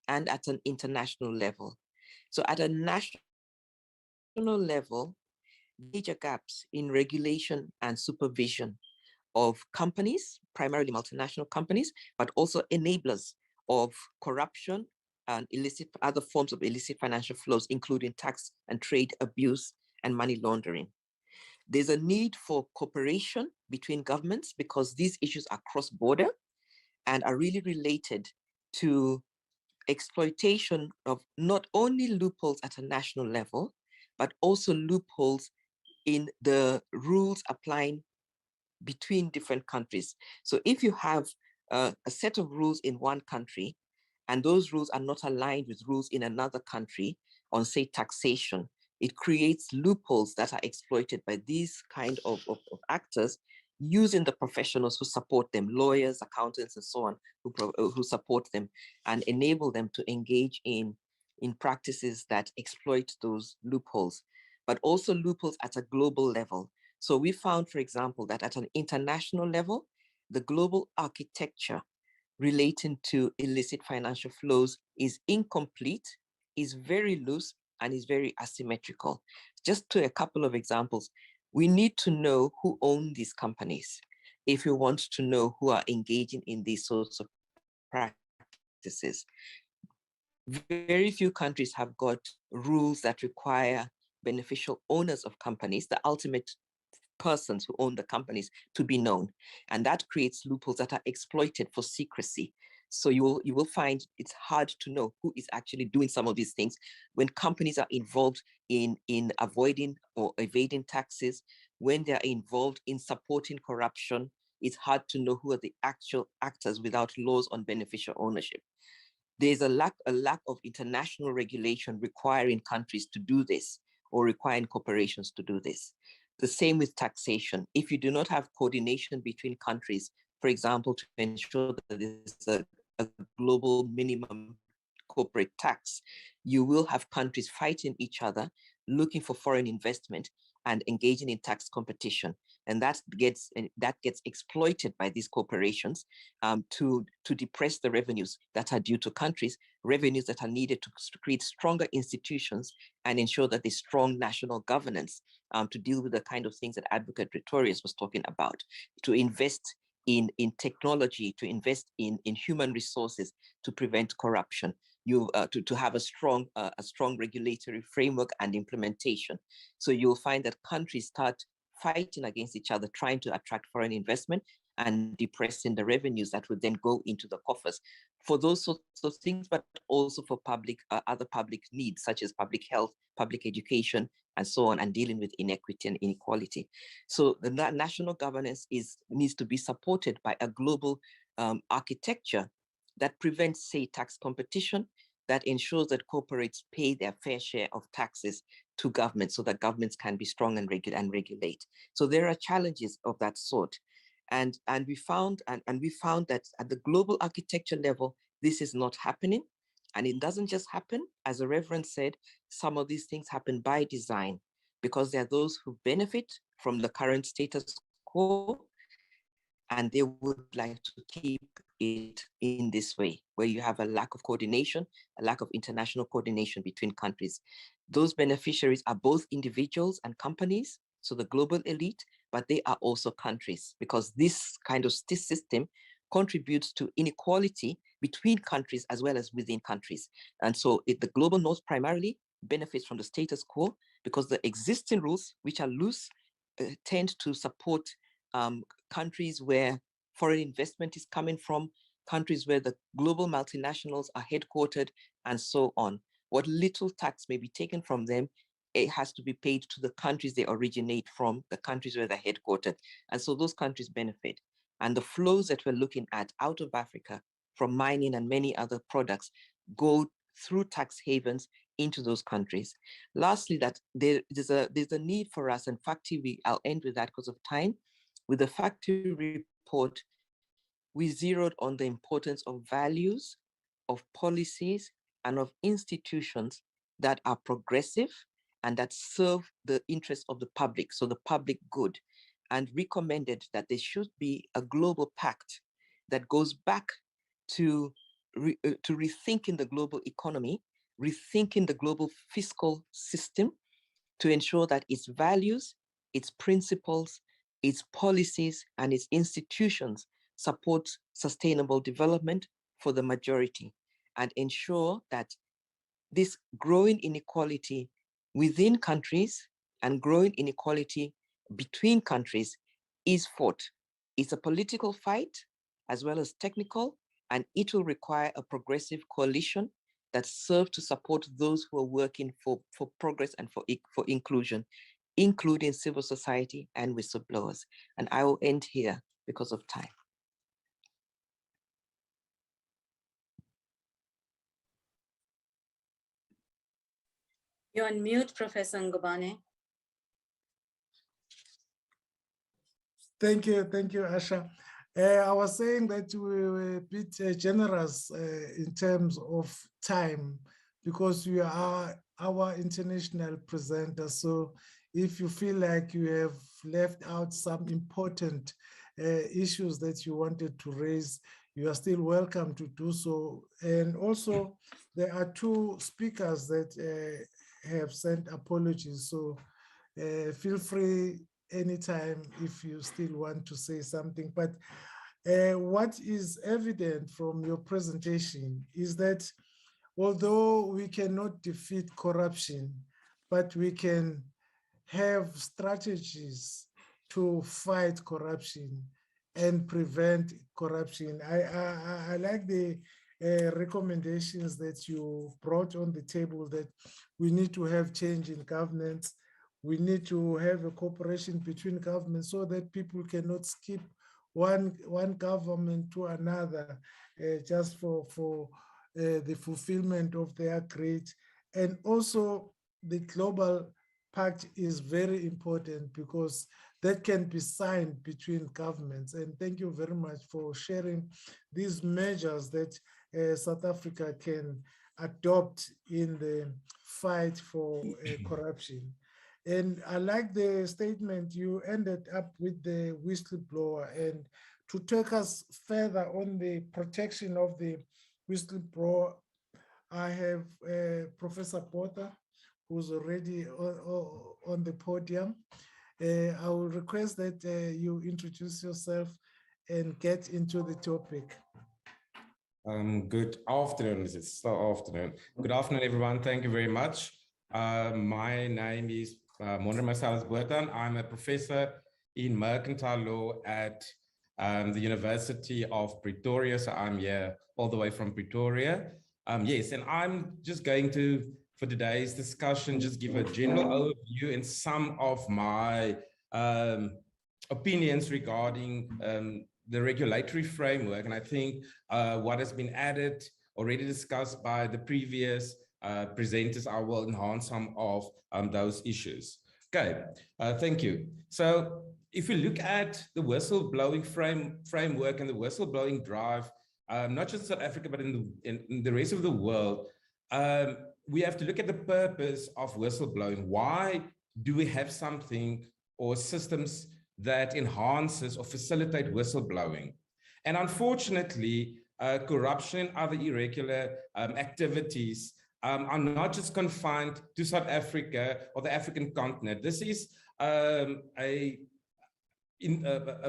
and at an international level. So at a national level, major gaps in regulation and supervision of companies, primarily multinational companies, but also enablers of corruption and other forms of illicit financial flows, including tax and trade abuse and money laundering. There's a need for cooperation between governments because these issues are cross-border and are really related to exploitation of not only loopholes at a national level, but also loopholes in the rules applying between different countries. So if you have a set of rules in one country, and those rules are not aligned with rules in another country on, say, taxation, it creates loopholes that are exploited by these kind of actors using the professionals who support them, lawyers, accountants, and so on, who support them and enable them to engage in practices that exploit those loopholes, but also loopholes at a global level. So we found, for example, that at an international level, the global architecture relating to illicit financial flows is incomplete, is very loose, and is very asymmetrical. Just to a couple of examples, we need to know who own these companies if we want to know who are engaging in these sorts of practices. Very few countries have got rules that require beneficial owners of companies, the ultimate persons who own the companies, to be known. And that creates loopholes that are exploited for secrecy. So you will find it's hard to know who is actually doing some of these things when companies are involved in avoiding or evading taxes, when they're involved in supporting corruption. It's hard to know who are the actual actors without laws on beneficial ownership. There's a lack of international regulation requiring countries to do this or requiring corporations to do this. The same with taxation. If you do not have coordination between countries, for example, to ensure that there's a global minimum corporate tax, you will have countries fighting each other, looking for foreign investment and engaging in tax competition. And that gets exploited by these corporations to depress the revenues that are due to countries, revenues that are needed to create stronger institutions and ensure that there's strong national governance to deal with the kind of things that Adv Pretorius was talking about, to invest in technology, to invest in human resources to prevent corruption, to have a strong regulatory framework and implementation. So you'll find that countries start fighting against each other, trying to attract foreign investment and depressing the revenues that would then go into the coffers for those sorts of things, but also for other public needs, such as public health, public education, and so on, and dealing with inequity and inequality. So the national governance needs to be supported by a global architecture that prevents, say, tax competition, that ensures that corporates pay their fair share of taxes to governments so that governments can be strong and regulate. So there are challenges of that sort. And we found that at the global architecture level, this is not happening. And it doesn't just happen. As the Reverend said, some of these things happen by design because there are those who benefit from the current status quo and they would like to keep it in this way, where you have a lack of coordination, a lack of international coordination between countries. Those beneficiaries are both individuals and companies, so the global elite, but they are also countries, because this kind of system contributes to inequality between countries as well as within countries. And so the global north primarily benefits from the status quo, because the existing rules, which are loose, tend to support countries where foreign investment is coming from, countries where the global multinationals are headquartered, and so on. What little tax may be taken from them, it has to be paid to the countries they originate from, the countries where they're headquartered. And so those countries benefit. And the flows that we're looking at out of Africa from mining and many other products go through tax havens into those countries. Lastly, that there's a need for us, and FACTI, I'll end with that because of time. With the FACTI report, we zeroed on the importance of values, of policies, and of institutions that are progressive and that serve the interests of the public, so the public good, and recommended that there should be a global pact that goes back to rethinking the global economy, rethinking the global fiscal system, to ensure that its values, its principles, its policies, and its institutions support sustainable development for the majority, and ensure that this growing inequality within countries and growing inequality between countries is fought. It's a political fight as well as technical, and it will require a progressive coalition that serves to support those who are working for progress and for inclusion, including civil society and whistleblowers. And I will end here because of time. You're on mute, Professor Ngubane. Thank you, Asha. I was saying that we were a bit generous in terms of time, because you are our international presenter. So if you feel like you have left out some important issues that you wanted to raise, you are still welcome to do so. And also, there are two speakers that have sent apologies. So feel free anytime if you still want to say something. But what is evident from your presentation is that although we cannot defeat corruption, but we can have strategies to fight corruption and prevent corruption. I like the recommendations that you brought on the table, that we need to have change in governance. We need to have a cooperation between governments so that people cannot skip one government to another just for the fulfillment of their great. And also the global pact is very important, because that can be signed between governments. And thank you very much for sharing these measures that South Africa can adopt in the fight for corruption. And I like the statement you ended up with, the whistleblower, and to take us further on the protection of the whistleblower, I have Professor Botha, who's already on the podium. I will request that you introduce yourself and get into the topic. Good afternoon. It's still afternoon. Good afternoon, everyone. Thank you very much. My name is Monray Botha. I'm a professor in mercantile law at the University of Pretoria. So I'm here all the way from Pretoria. Yes, and I'm just going to, for today's discussion, just give a general overview and some of my opinions regarding the regulatory framework. And I think what has been added, already discussed by the previous presenters, I will enhance some of those issues. Okay, thank you. So if we look at the whistleblowing framework and the whistleblowing drive, not just in South Africa, but in the rest of the world, we have to look at the purpose of whistleblowing. Why do we have something or systems that enhances or facilitate whistleblowing. And unfortunately, corruption and other irregular activities are not just confined to South Africa or the African continent. This is a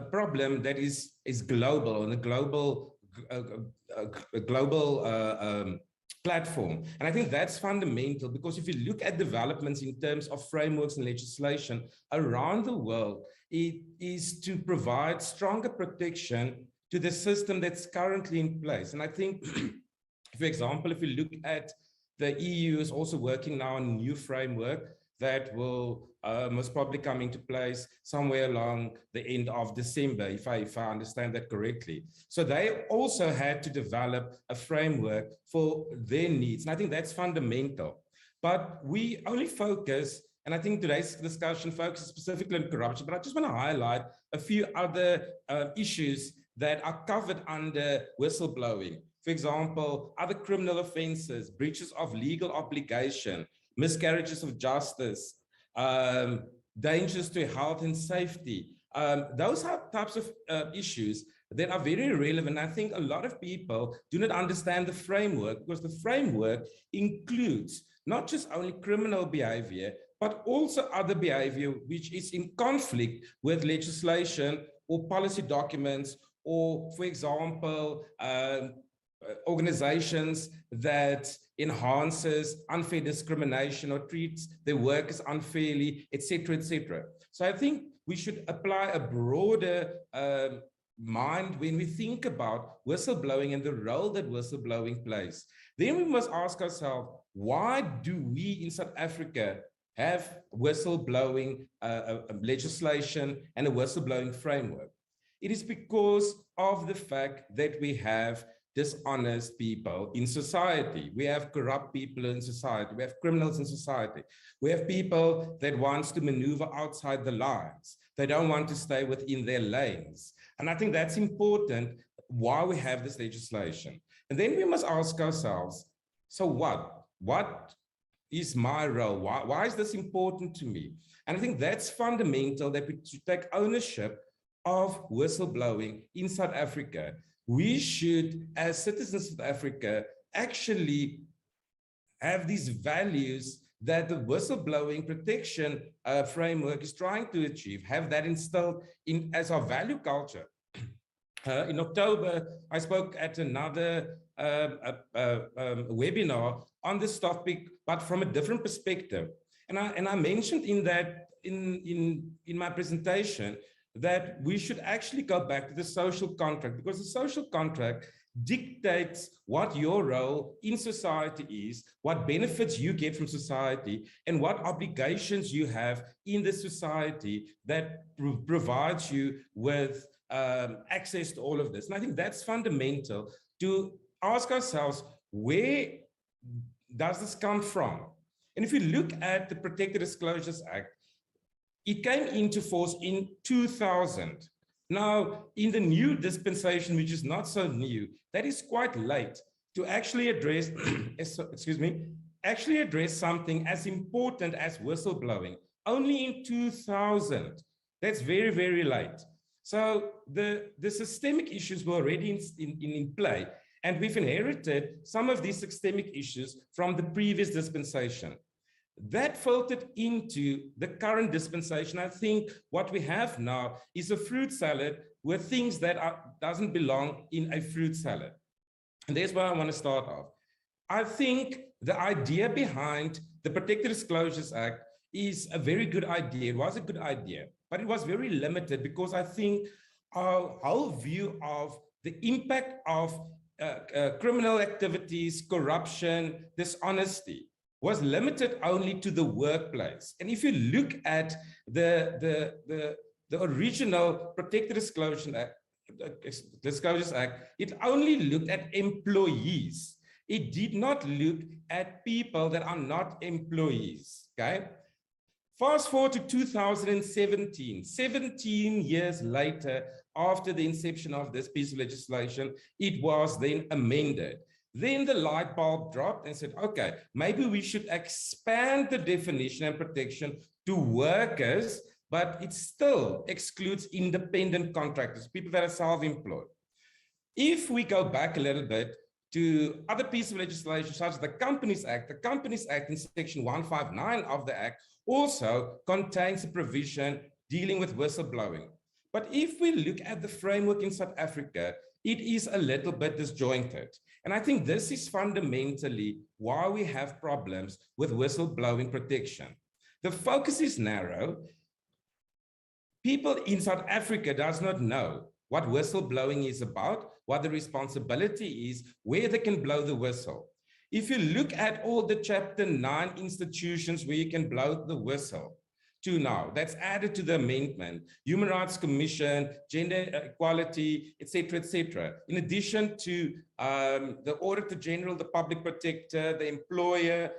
problem that is global, and a global platform. And I think that's fundamental, because if you look at developments in terms of frameworks and legislation around the world, it is to provide stronger protection to the system that's currently in place. And I think, for example, if you look at the EU is also working now on a new framework that will most probably come into place somewhere along the end of December, if I understand that correctly. So they also had to develop a framework for their needs. And I think that's fundamental. But we only focus, and I think today's discussion focuses specifically on corruption, but I just want to highlight a few other issues that are covered under whistleblowing. For example, other criminal offenses, breaches of legal obligation, miscarriages of justice, dangers to health and safety. Those are types of issues that are very relevant. I think a lot of people do not understand the framework, because the framework includes not just only criminal behavior, but also other behavior which is in conflict with legislation or policy documents, or, for example, organizations that enhances unfair discrimination or treats their workers unfairly, etc., etc. So I think we should apply a broader mind when we think about whistleblowing and the role that whistleblowing plays. Then we must ask ourselves, why do we in South Africa have whistleblowing legislation and a whistleblowing framework? It is because of the fact that we have dishonest people in society. We have corrupt people in society. We have criminals in society. We have people that want to maneuver outside the lines. They don't want to stay within their lanes. And I think that's important why we have this legislation. And then we must ask ourselves, so what? What is my role? Why is this important to me? And I think that's fundamental, that we should take ownership of whistleblowing in South Africa. We should, as citizens of Africa, actually have these values that the whistleblowing protection framework is trying to achieve, have that instilled in as our value culture. In October, I spoke at another webinar on this topic, but from a different perspective. And I mentioned in that in my presentation that we should actually go back to the social contract, because the social contract dictates what your role in society is, what benefits you get from society, and what obligations you have in the society that provides you with access to all of this. And I think that's fundamental to ask ourselves, where does this come from? And if you look at the Protected Disclosures Act, it came into force in 2000. Now, in the new dispensation, which is not so new, that is quite late to actually address, actually address something as important as whistleblowing. Only in 2000. That's very, very late. So the systemic issues were already in play, and we've inherited some of these systemic issues from the previous dispensation. That filtered into the current dispensation. I think what we have now is a fruit salad with things that doesn't belong in a fruit salad. And that's where I want to start off. I think the idea behind the Protected Disclosures Act is a very good idea. It was a good idea, but it was very limited, because I think our whole view of the impact of criminal activities, corruption, dishonesty was limited only to the workplace. And if you look at the original Protected Disclosures Act, it only looked at employees. It did not look at people that are not employees, okay? Fast forward to 2017, 17 years later, after the inception of this piece of legislation, it was then amended. Then the light bulb dropped and said, okay, maybe we should expand the definition and protection to workers, but it still excludes independent contractors, people that are self-employed. If we go back a little bit to other pieces of legislation, such as the Companies Act in section 159 of the Act also contains a provision dealing with whistleblowing. But if we look at the framework in South Africa, it is a little bit disjointed. And I think this is fundamentally why we have problems with whistleblowing protection. The focus is narrow. People in South Africa does not know what whistleblowing is about, what the responsibility is, where they can blow the whistle. If you look at all the Chapter 9 institutions where you can blow the whistle to now, that's added to the amendment, Human Rights Commission, gender equality, et cetera, in addition to the Auditor General, the Public Protector, the employer,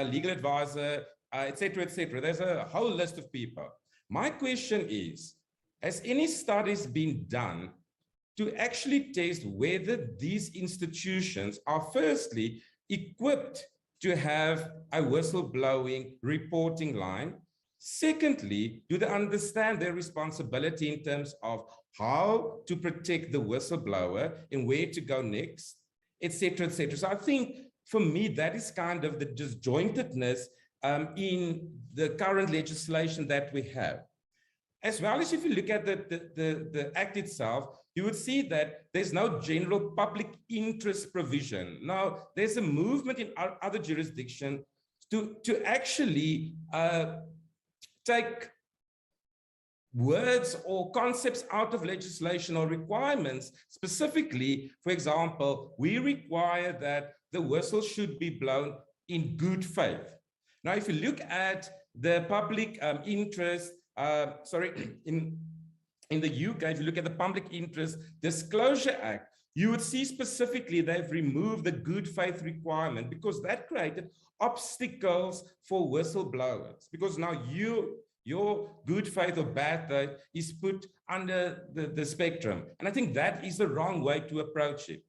legal advisor, et cetera. There's a whole list of people. My question is, has any studies been done to actually test whether these institutions are firstly equipped to have a whistleblowing reporting line? Secondly, do they understand their responsibility in terms of how to protect the whistleblower and where to go next, et cetera, et cetera. So I think for me, that is kind of the disjointedness in the current legislation that we have. As well as if you look at the Act itself, you would see that there's no general public interest provision. Now, there's a movement in other jurisdictions to actually take words or concepts out of legislation or requirements. Specifically, for example, we require that the whistle should be blown in good faith. Now, if you look at the public interest, in the UK, if you look at the Public Interest Disclosure Act, you would see specifically they've removed the good faith requirement because that created obstacles for whistleblowers. Because now your good faith or bad faith is put under the spectrum. And I think that is the wrong way to approach it.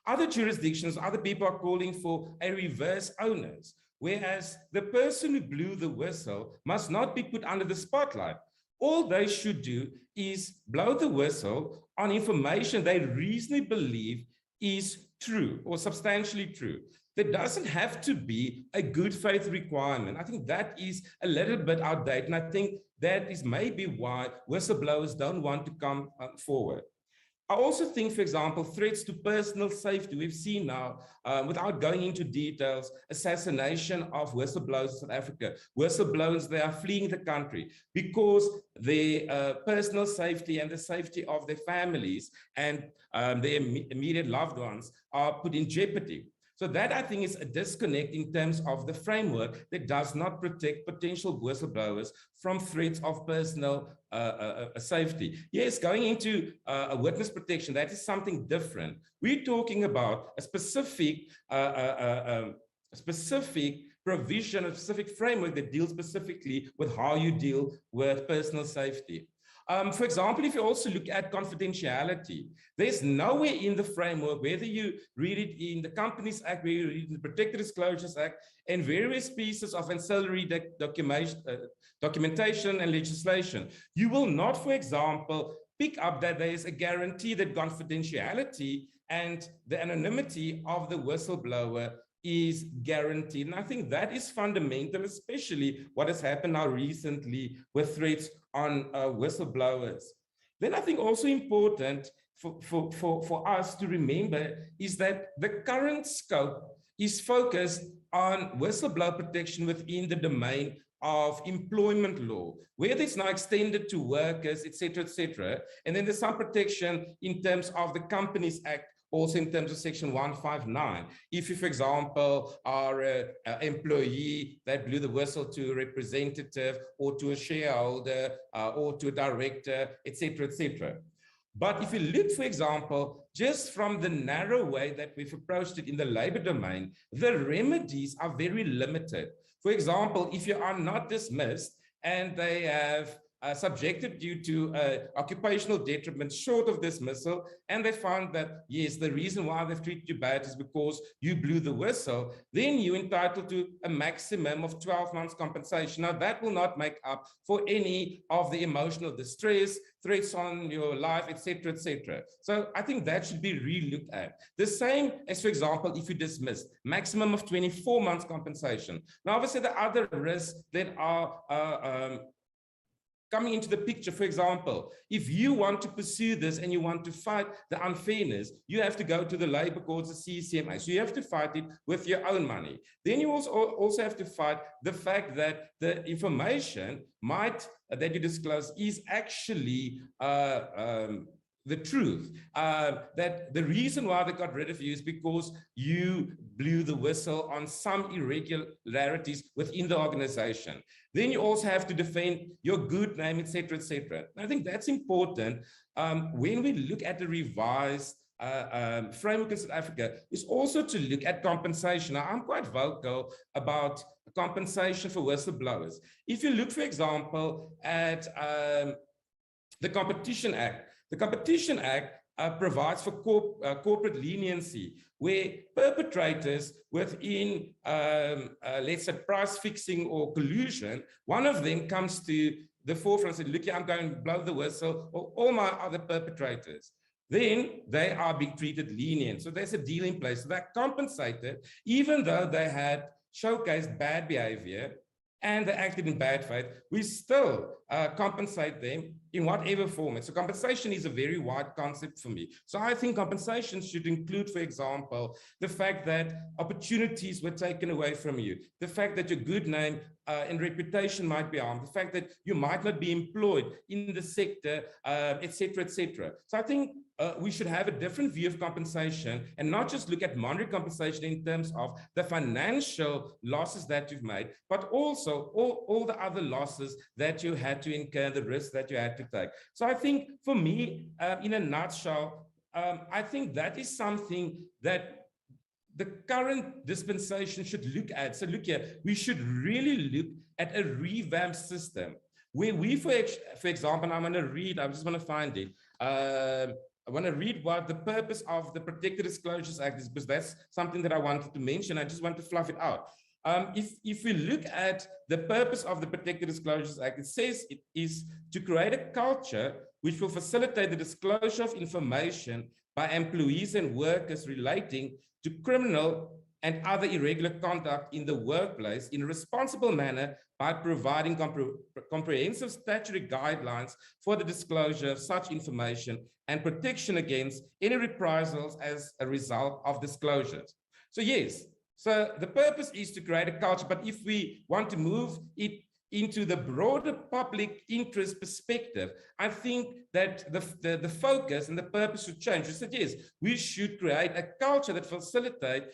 Other jurisdictions, other people are calling for a reverse onus, whereas the person who blew the whistle must not be put under the spotlight. All they should do is blow the whistle on information they reasonably believe is true or substantially true. There doesn't have to be a good faith requirement. I think that is a little bit outdated, and I think that is maybe why whistleblowers don't want to come forward. I also think, for example, threats to personal safety. We've seen now, without going into details, assassination of whistleblowers in South Africa. Whistleblowers, they are fleeing the country because their personal safety and the safety of their families and their immediate loved ones are put in jeopardy. So that, I think, is a disconnect in terms of the framework that does not protect potential whistleblowers from threats of personal safety. Yes, going into a witness protection, that is something different. We're talking about a specific provision, a specific framework that deals specifically with how you deal with personal safety. For example, if you also look at confidentiality, there's nowhere in the framework, whether you read it in the Companies Act, whether you read it in the Protected Disclosures Act, and various pieces of ancillary documentation and legislation, you will not, for example, pick up that there is a guarantee that confidentiality and the anonymity of the whistleblower is guaranteed. And I think that is fundamental, especially what has happened now recently with threats on whistleblowers. Then I think also important for us to remember is that the current scope is focused on whistleblower protection within the domain of employment law, where it's now extended to workers, et cetera, and then there's some protection in terms of the Companies Act, also in terms of section 159. If you, for example, are an employee that blew the whistle to a representative or to a shareholder or to a director, et cetera. But if you look, for example, just from the narrow way that we've approached it in the labor domain, the remedies are very limited. For example, if you are not dismissed and they have subjected you to occupational detriment short of dismissal, and they found that, yes, the reason why they've treated you bad is because you blew the whistle, then you're entitled to a maximum of 12 months compensation. Now, that will not make up for any of the emotional distress, threats on your life, etc., etc. So I think that should be re-looked at. The same as, for example, if you dismiss, maximum of 24 months compensation. Now, obviously, the other risks that are coming into the picture, for example, if you want to pursue this and you want to fight the unfairness, you have to go to the labor courts, the CCMA. So you have to fight it with your own money. Then you also have to fight the fact that the information that you disclose is actually the truth, that the reason why they got rid of you is because you blew the whistle on some irregularities within the organization. Then you also have to defend your good name, etc., etc. I think that's important when we look at the revised framework in South Africa, is also to look at compensation. Now, I'm quite vocal about compensation for whistleblowers. If you look, for example, at the Competition Act, the Competition Act provides for corporate leniency, where perpetrators within, let's say, price fixing or collusion, one of them comes to the forefront and says, look, I'm going to blow the whistle, or all my other perpetrators. Then they are being treated lenient. So there's a deal in place. So they're compensated, even though they had showcased bad behavior and they acted in bad faith, we still compensate them in whatever format. So compensation is a very wide concept for me. So I think compensation should include, for example, the fact that opportunities were taken away from you, the fact that your good name and reputation might be harmed, the fact that you might not be employed in the sector, etc., etc. So I think we should have a different view of compensation and not just look at monetary compensation in terms of the financial losses that you've made, but also all the other losses that you had to incur, the risks that you had to take. So I think for me, in a nutshell, I think that is something that the current dispensation should look at. So look here, we should really look at a revamped system where we, for example, I'm going to read, I just want to find it. I want to read what the purpose of the Protected Disclosures Act is, because that's something that I wanted to mention. I just want to fluff it out. If we look at the purpose of the Protected Disclosures Act, it says it is to create a culture which will facilitate the disclosure of information by employees and workers relating to criminal and other irregular conduct in the workplace in a responsible manner by providing comprehensive statutory guidelines for the disclosure of such information and protection against any reprisals as a result of disclosures. So yes, so the purpose is to create a culture, but if we want to move it into the broader public interest perspective, I think that the focus and the purpose should change. We said, yes, we should create a culture that facilitates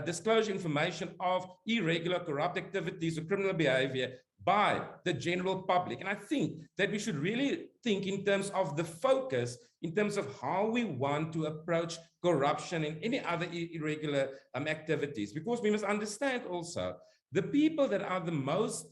disclosure information of irregular, corrupt activities or criminal behavior by the general public. And I think that we should really think in terms of the focus, in terms of how we want to approach corruption and any other irregular activities, because we must understand also the people that are the most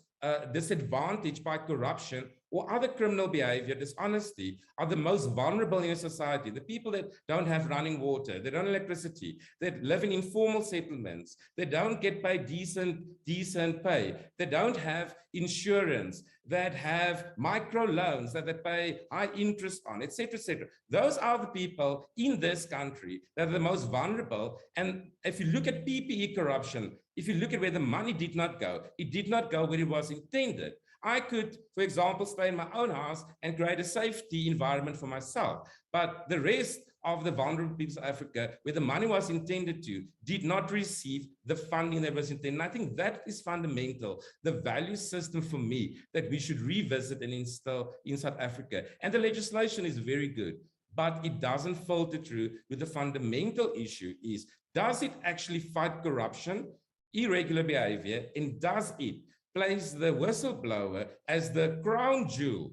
disadvantaged by corruption or other criminal behavior, dishonesty, are the most vulnerable in a society. The people that don't have running water, they don't have electricity, that live in informal settlements, they don't get paid decent pay, they don't have insurance, that have micro loans that they pay high interest on, etc., etc. Those are the people in this country that are the most vulnerable. And if you look at PPE corruption, if you look at where the money did not go, it did not go where it was intended. I could, for example, stay in my own house and create a safety environment for myself. But the rest of the vulnerable people of Africa, where the money was intended to, did not receive the funding that was intended. And I think that is fundamental, the value system for me, that we should revisit and instill in South Africa. And the legislation is very good, but it doesn't filter through with the fundamental issue is, does it actually fight corruption, irregular behavior, and does it place the whistleblower as the crown jewel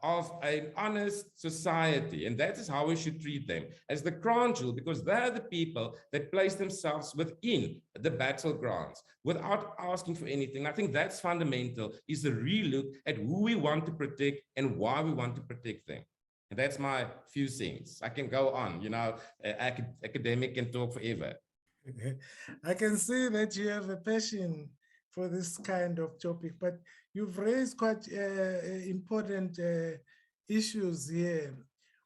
of an honest society. And that is how we should treat them, as the crown jewel, because they're the people that place themselves within the battlegrounds without asking for anything. I think that's fundamental, is a relook at who we want to protect and why we want to protect them. And that's my few things. I can go on, you know, academic can talk forever. I can see that you have a passion for this kind of topic, but you've raised quite important issues here.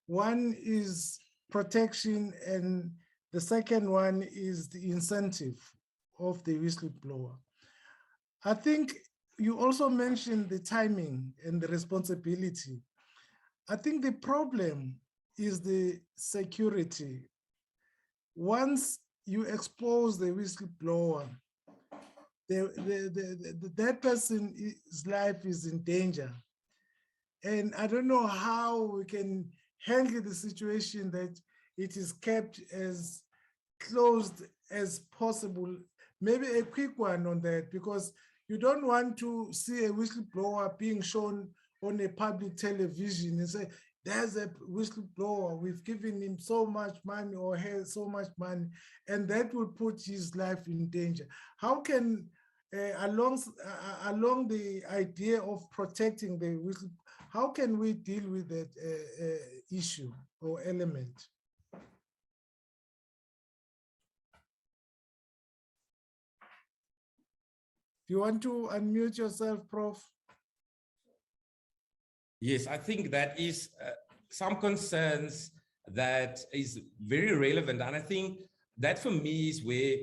One is protection, and the second one is the incentive of the whistleblower. I think you also mentioned the timing and the responsibility. I think the problem is the security. Once you expose the whistleblower, that person's life is in danger. And I don't know how we can handle the situation that it is kept as closed as possible. Maybe a quick one on that, because you don't want to see a whistleblower being shown on a public television and say, there's a whistleblower, we've given him so much money or her so much money, and that will put his life in danger. How can, along the idea of protecting the whistleblower, how can we deal with that issue or element? Do you want to unmute yourself, Prof? Yes, I think that is some concerns that is very relevant. And I think that for me is where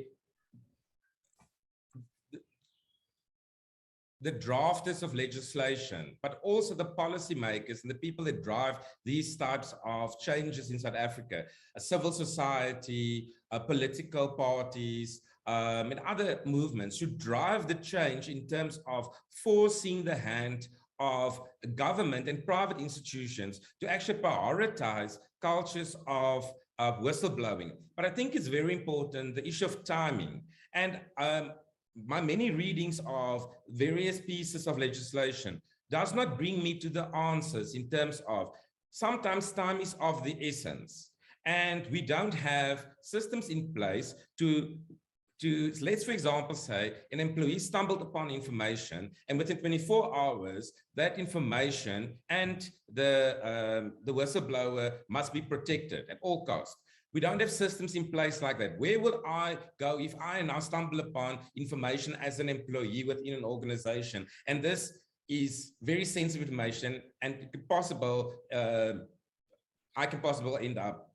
the drafters of legislation, but also the policymakers and the people that drive these types of changes in South Africa, civil society, political parties, and other movements should drive the change in terms of forcing the hand of government and private institutions to actually prioritize cultures of whistleblowing. But I think it's very important, the issue of timing. And my many readings of various pieces of legislation does not bring me to the answers in terms of sometimes time is of the essence. And we don't have systems in place to let's, for example, say an employee stumbled upon information, and within 24 hours, that information and the whistleblower must be protected at all costs. We don't have systems in place like that. Where will I go if I now stumble upon information as an employee within an organization? And this is very sensitive information, and it could I can possibly end up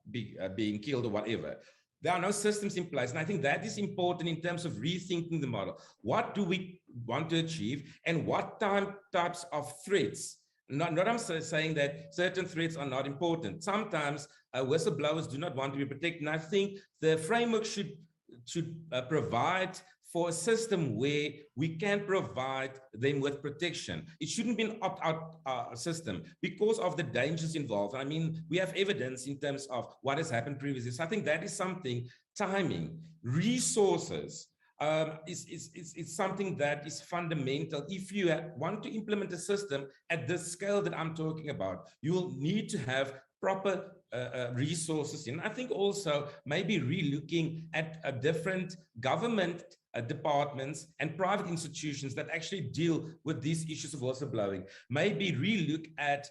being killed or whatever. There are no systems in place. And I think that is important in terms of rethinking the model. What do we want to achieve, and what types of threats? Not I'm saying that certain threats are not important. Sometimes whistleblowers do not want to be protected. And I think the framework should provide for a system where we can provide them with protection. It shouldn't be an opt-out system because of the dangers involved. I mean, we have evidence in terms of what has happened previously. So I think that is something, timing, resources, it's something that is fundamental. If you want to implement a system at the scale that I'm talking about, you will need to have proper resources. And I think also maybe relooking at different government departments and private institutions that actually deal with these issues of whistleblowing. Maybe relook at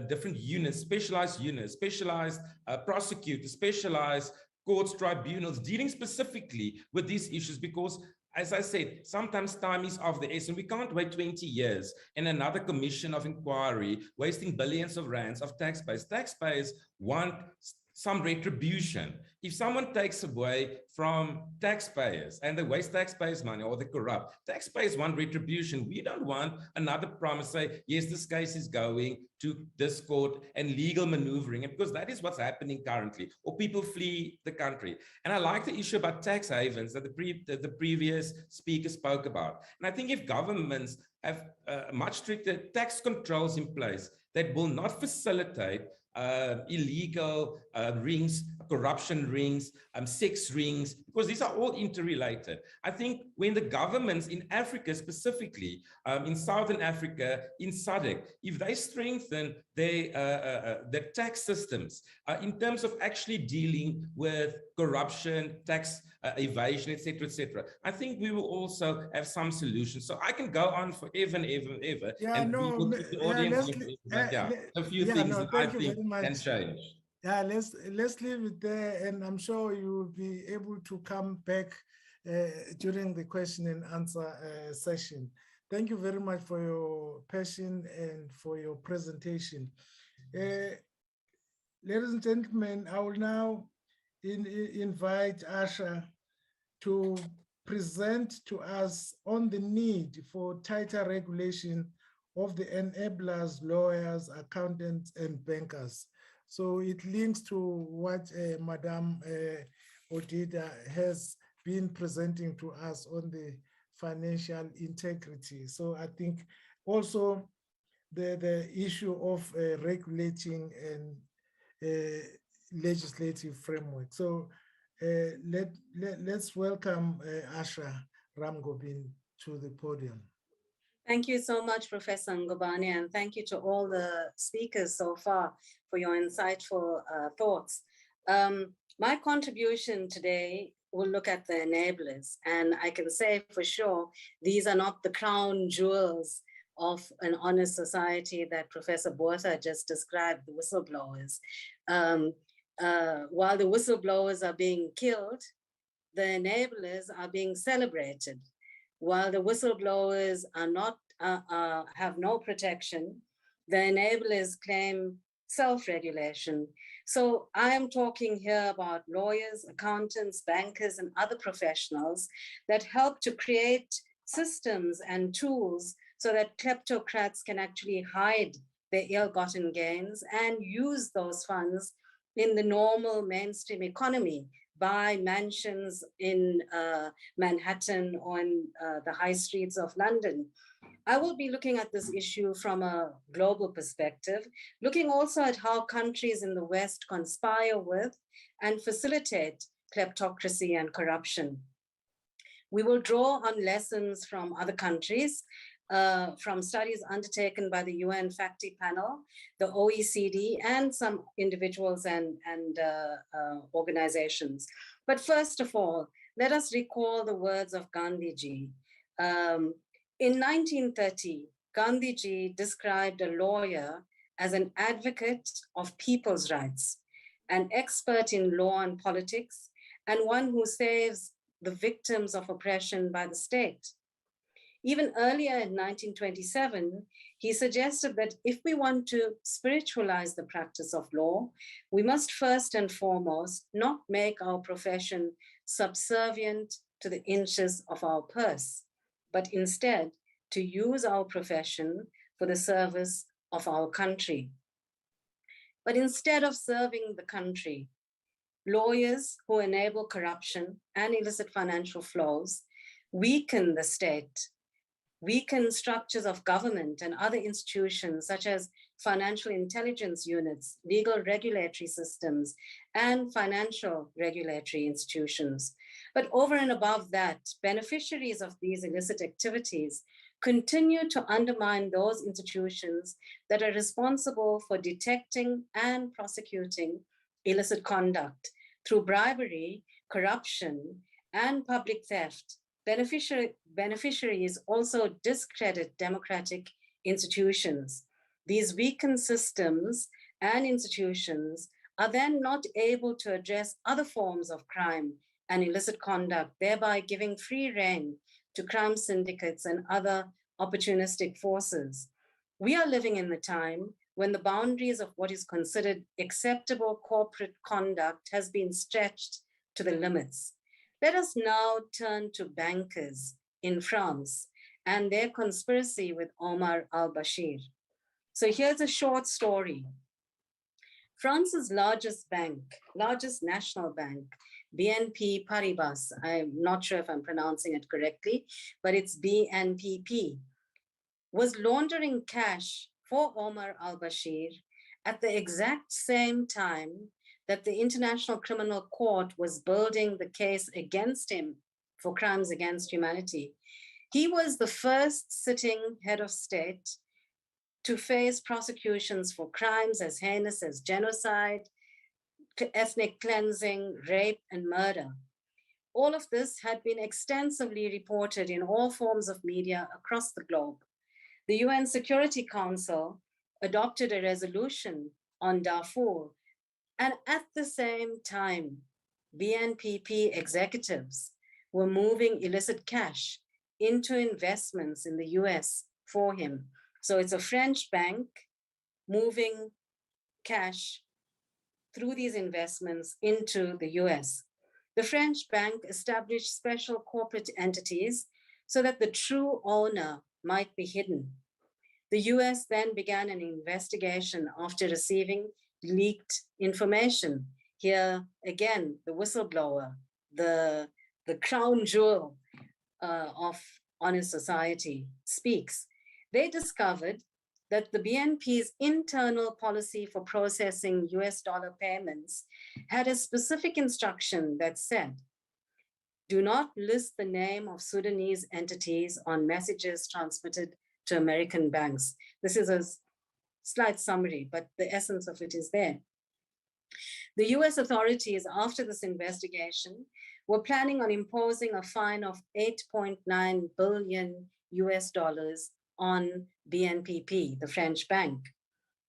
different units, specialized prosecutors, specialized courts, tribunals dealing specifically with these issues, because as I said, sometimes time is of the essence. We can't wait 20 years in another commission of inquiry, wasting billions of rands of taxpayers. Taxpayers want some retribution. If someone takes away from taxpayers and they waste taxpayers' money or they corrupt, taxpayers want retribution. We don't want another promise say, yes, this case is going to this court and legal maneuvering, and because that is what's happening currently, or people flee the country. And I like the issue about tax havens that the previous speaker spoke about. And I think if governments have much stricter tax controls in place that will not facilitate illegal rings, corruption rings, sex rings, because these are all interrelated. I think when the governments in Africa specifically, in Southern Africa, in SADC, if they strengthen their tax systems in terms of actually dealing with corruption, tax evasion, etc., I think we will also have some solutions. So I can go on forever and ever. Yeah, and no, people to the audience, a few things that I think can change. Yeah, let's leave it there, and I'm sure you will be able to come back during the question and answer session. Thank you very much for your patience and for your presentation. Ladies and gentlemen, I will now invite Asha to present to us on the need for tighter regulation of the enablers, lawyers, accountants, and bankers. So it links to what Madam Odida has been presenting to us on the financial integrity. So I think also the issue of regulating and legislative framework. So let's welcome Asha Ramgobin to the podium. Thank you so much, Professor Ngobane, and thank you to all the speakers so far for your insightful thoughts. My contribution today will look at the enablers, and I can say for sure, these are not the crown jewels of an honest society that Professor Botha just described, the whistleblowers. While the whistleblowers are being killed, the enablers are being celebrated. While the whistleblowers are not have no protection, the enablers claim self-regulation. So I am talking here about lawyers, accountants, bankers, and other professionals that help to create systems and tools so that kleptocrats can actually hide their ill-gotten gains and use those funds in the normal mainstream economy, buy mansions in Manhattan or in the high streets of London. I will be looking at this issue from a global perspective, looking also at how countries in the West conspire with and facilitate kleptocracy and corruption. We will draw on lessons from other countries, from studies undertaken by the UNFACTI panel, the OECD, and some individuals and organizations. But first of all, let us recall the words of Gandhiji. In 1930, Gandhiji described a lawyer as an advocate of people's rights, an expert in law and politics, and one who saves the victims of oppression by the state. Even earlier in 1927, he suggested that if we want to spiritualize the practice of law, we must first and foremost not make our profession subservient to the inches of our purse, but instead to use our profession for the service of our country. But instead of serving the country, lawyers who enable corruption and illicit financial flows weaken the state, weaken structures of government and other institutions such as financial intelligence units, legal regulatory systems, and financial regulatory institutions. But over and above that, beneficiaries of these illicit activities continue to undermine those institutions that are responsible for detecting and prosecuting illicit conduct. Through bribery, corruption, and public theft, beneficiaries also discredit democratic institutions. These weakened systems and institutions are then not able to address other forms of crime and illicit conduct, thereby giving free rein to crime syndicates and other opportunistic forces. We are living in the time when the boundaries of what is considered acceptable corporate conduct has been stretched to the limits. Let us now turn to bankers in France and their conspiracy with Omar al-Bashir. So here's a short story. France's largest bank, largest national bank, BNP Paribas, I'm not sure if I'm pronouncing it correctly, but it's BNPP, was laundering cash for Omar al-Bashir at the exact same time that the International Criminal Court was building the case against him for crimes against humanity. He was the first sitting head of state to face prosecutions for crimes as heinous as genocide, ethnic cleansing, rape, and murder. All of this had been extensively reported in all forms of media across the globe. The UN Security Council adopted a resolution on Darfur, and at the same time, BNPP executives were moving illicit cash into investments in the US for him. So it's a French bank moving cash through these investments into the US. The French bank established special corporate entities so that the true owner might be hidden. The US then began an investigation after receiving leaked information. Here again, the whistleblower, the crown jewel of honest society speaks. They discovered that the BNP's internal policy for processing US dollar payments had a specific instruction that said, do not list the name of Sudanese entities on messages transmitted to American banks. This is a slight summary, but the essence of it is there. The US authorities, after this investigation, were planning on imposing a fine of 8.9 billion US dollars on BNPP, the French bank.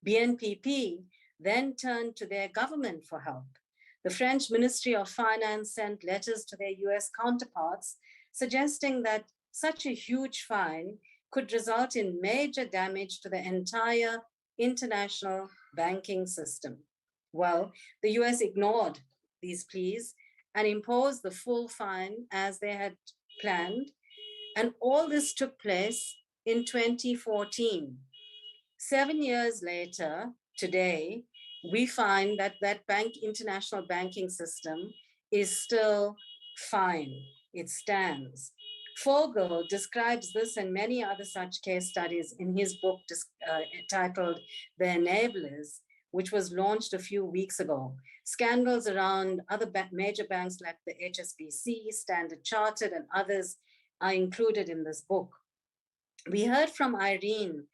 BNPP then turned to their government for help. The French Ministry of Finance sent letters to their US counterparts suggesting that such a huge fine could result in major damage to the entire international banking system. Well, the US ignored these pleas and imposed the full fine as they had planned. And all this took place in 2014. 7 years later, today, we find that that international banking system is still fine. It stands. Fogel describes this and many other such case studies in his book titled The Enablers, which was launched a few weeks ago. Scandals around other major banks like the HSBC, Standard Chartered, and others are included in this book. We heard from Irene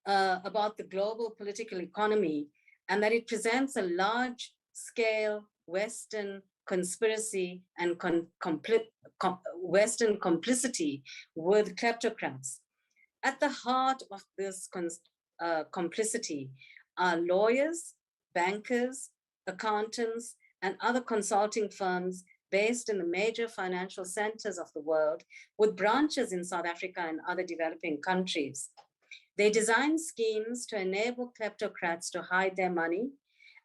about the global political economy and that it presents a large-scale Western conspiracy and Western complicity with kleptocrats. At the heart of this complicity are lawyers, bankers, accountants, and other consulting firms based in the major financial centers of the world with branches in South Africa and other developing countries. They design schemes to enable kleptocrats to hide their money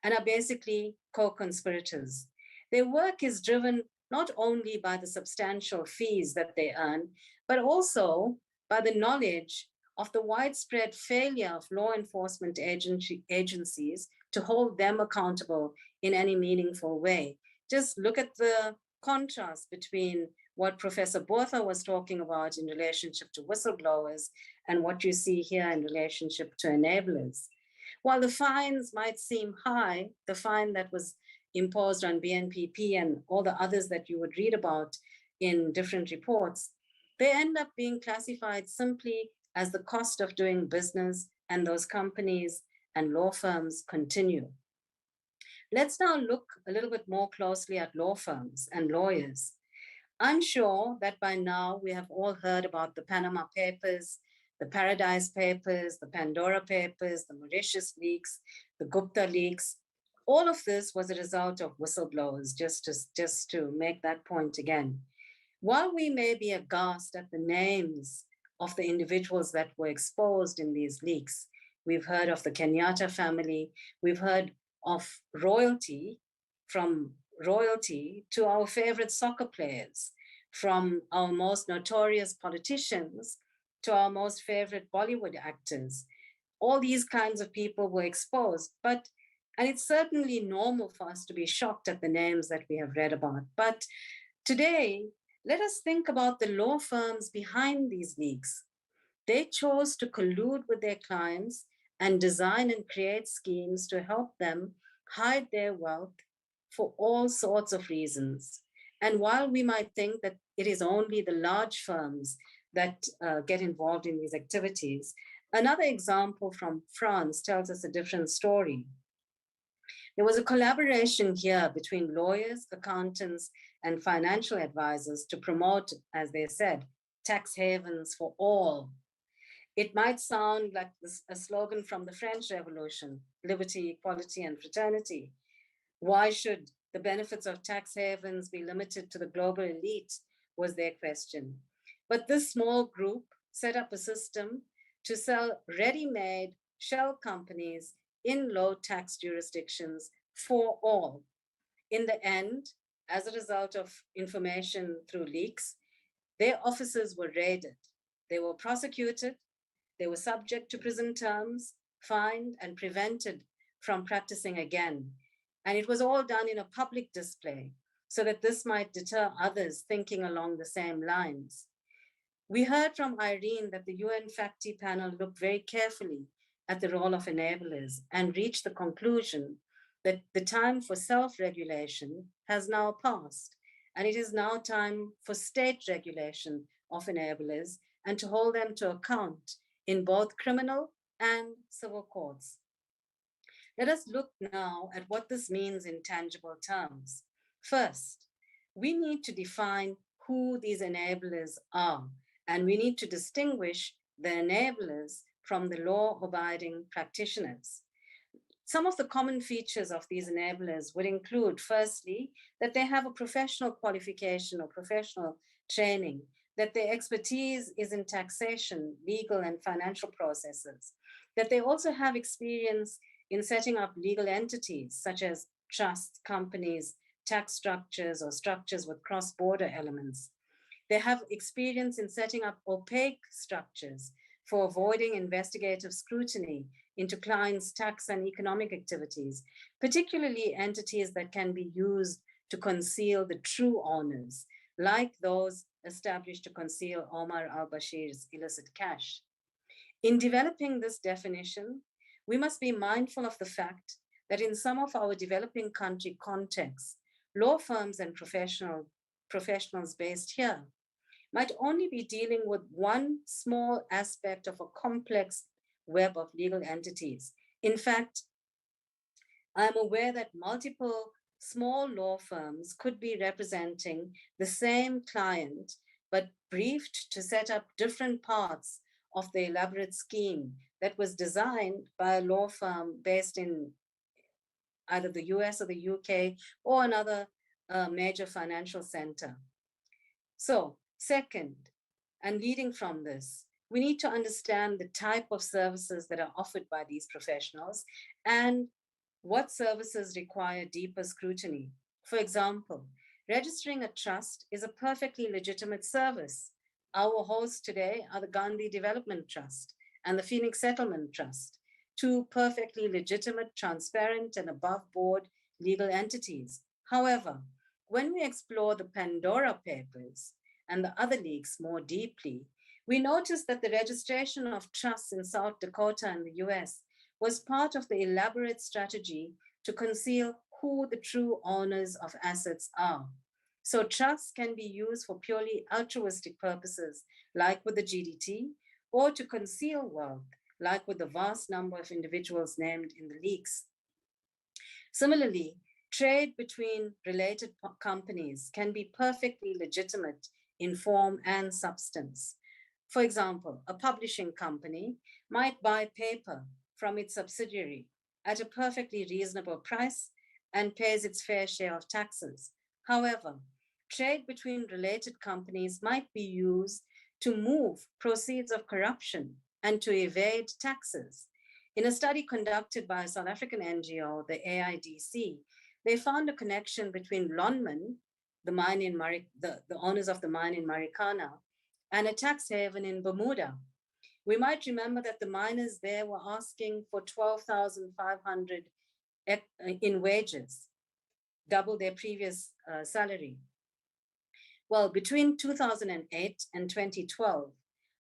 and are basically co-conspirators. Their work is driven not only by the substantial fees that they earn, but also by the knowledge of the widespread failure of law enforcement agencies to hold them accountable in any meaningful way. Just look at the contrast between what Professor Botha was talking about in relationship to whistleblowers and what you see here in relationship to enablers. While the fines might seem high, the fine that was imposed on BNPP and all the others that you would read about in different reports, they end up being classified simply as the cost of doing business, and those companies and law firms continue. Let's now look a little bit more closely at law firms and lawyers. I'm sure that by now we have all heard about the Panama Papers, the Paradise Papers, the Pandora Papers, the Mauritius leaks, the Gupta leaks. All of this was a result of whistleblowers, just to make that point again. While we may be aghast at the names of the individuals that were exposed in these leaks, we've heard of the Kenyatta family, we've heard of royalty, from royalty to our favorite soccer players, from our most notorious politicians to our most favorite Bollywood actors. All these kinds of people were exposed, and it's certainly normal for us to be shocked at the names that we have read about. But today, let us think about the law firms behind these leaks. They chose to collude with their clients and design and create schemes to help them hide their wealth for all sorts of reasons. And while we might think that it is only the large firms that get involved in these activities, another example from France tells us a different story. There was a collaboration here between lawyers, accountants, and financial advisors to promote, as they said, tax havens for all. It might sound like a slogan from the French Revolution, liberty, equality, and fraternity. Why should the benefits of tax havens be limited to the global elite, was their question. But this small group set up a system to sell ready-made shell companies in low tax jurisdictions for all. In the end, as a result of information through leaks, their offices were raided. They were prosecuted. They were subject to prison terms, fined, and prevented from practicing again. And it was all done in a public display so that this might deter others thinking along the same lines. We heard from Irene that the UNFACTI panel looked very carefully at the role of enablers and reached the conclusion that the time for self-regulation has now passed, and it is now time for state regulation of enablers and to hold them to account in both criminal and civil courts. Let us look now at what this means in tangible terms. First, we need to define who these enablers are, and we need to distinguish the enablers from the law-abiding practitioners. Some of the common features of these enablers would include, firstly, that they have a professional qualification or professional training, that their expertise is in taxation, legal, and financial processes, that they also have experience in setting up legal entities such as trusts, companies, tax structures, or structures with cross-border elements. They have experience in setting up opaque structures for avoiding investigative scrutiny into clients' tax and economic activities, particularly entities that can be used to conceal the true owners, like those established to conceal Omar al-Bashir's illicit cash. In developing this definition, we must be mindful of the fact that in some of our developing country contexts, law firms and professionals based here might only be dealing with one small aspect of a complex web of legal entities. In fact, I'm aware that multiple small law firms could be representing the same client, but briefed to set up different parts of the elaborate scheme that was designed by a law firm based in either the US or the UK or another major financial center. So, second, and leading from this, we need to understand the type of services that are offered by these professionals and what services require deeper scrutiny. For example, registering a trust is a perfectly legitimate service. Our hosts today are the Gandhi Development Trust and the Phoenix Settlement Trust, two perfectly legitimate, transparent, and above-board legal entities. However, when we explore the Pandora Papers and the other leaks more deeply, we notice that the registration of trusts in South Dakota and the US was part of the elaborate strategy to conceal who the true owners of assets are. So trusts can be used for purely altruistic purposes, like with the GDT, or to conceal wealth, like with the vast number of individuals named in the leaks. Similarly, trade between related companies can be perfectly legitimate in form and substance. For example, a publishing company might buy paper from its subsidiary at a perfectly reasonable price and pays its fair share of taxes. However, trade between related companies might be used to move proceeds of corruption and to evade taxes. In a study conducted by a South African NGO, the AIDC, they found a connection between Lonmin, the owners of the mine in Marikana, and a tax haven in Bermuda. We might remember that the miners there were asking for $12,500 in wages, double their previous salary. Well, between 2008 and 2012,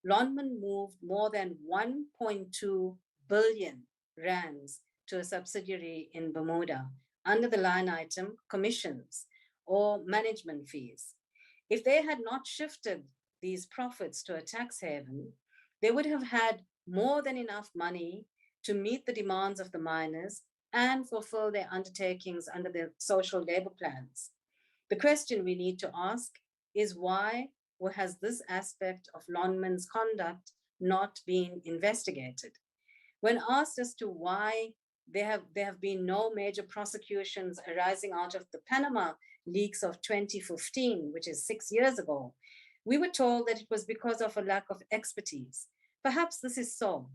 Lonmin moved more than 1.2 billion rands to a subsidiary in Bermuda, under the line item commissions or management fees. If they had not shifted these profits to a tax haven, they would have had more than enough money to meet the demands of the miners and fulfill their undertakings under their social labor plans. The question we need to ask is why has this aspect of Lonman's conduct not been investigated? When asked as to why there have been no major prosecutions arising out of the Panama leaks of 2015, which is 6 years ago, we were told that it was because of a lack of expertise. Perhaps this is so.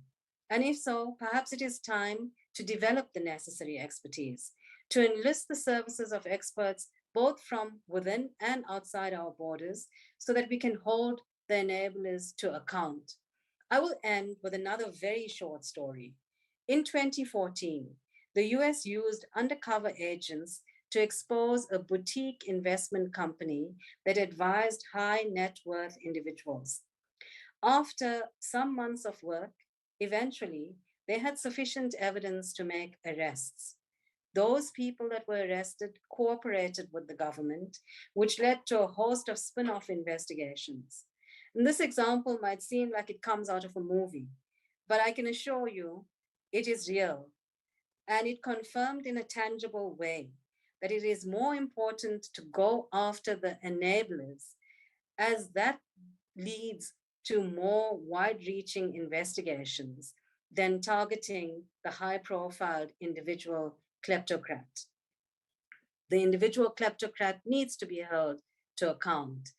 And if so, perhaps it is time to develop the necessary expertise, to enlist the services of experts both from within and outside our borders so that we can hold the enablers to account. I will end with another very short story. In 2014, the US used undercover agents to expose a boutique investment company that advised high net worth individuals. After some months of work, eventually, they had sufficient evidence to make arrests. Those people that were arrested cooperated with the government, which led to a host of spin-off investigations. And this example might seem like it comes out of a movie, but I can assure you it is real. And it confirmed in a tangible way that it is more important to go after the enablers, as that leads to more wide-reaching investigations than targeting the high-profile individual kleptocrat. The individual kleptocrat needs to be held to account.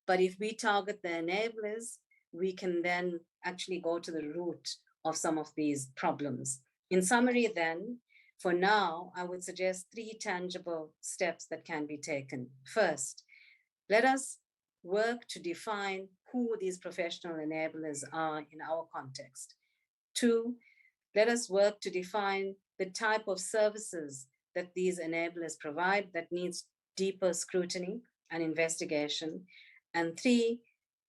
But if we target the enablers, we can then actually go to the root of some of these problems. In summary then, for now, I would suggest 3 tangible steps that can be taken. First, let us work to define who these professional enablers are in our context. 2, let us work to define the type of services that these enablers provide that needs deeper scrutiny and investigation. And 3,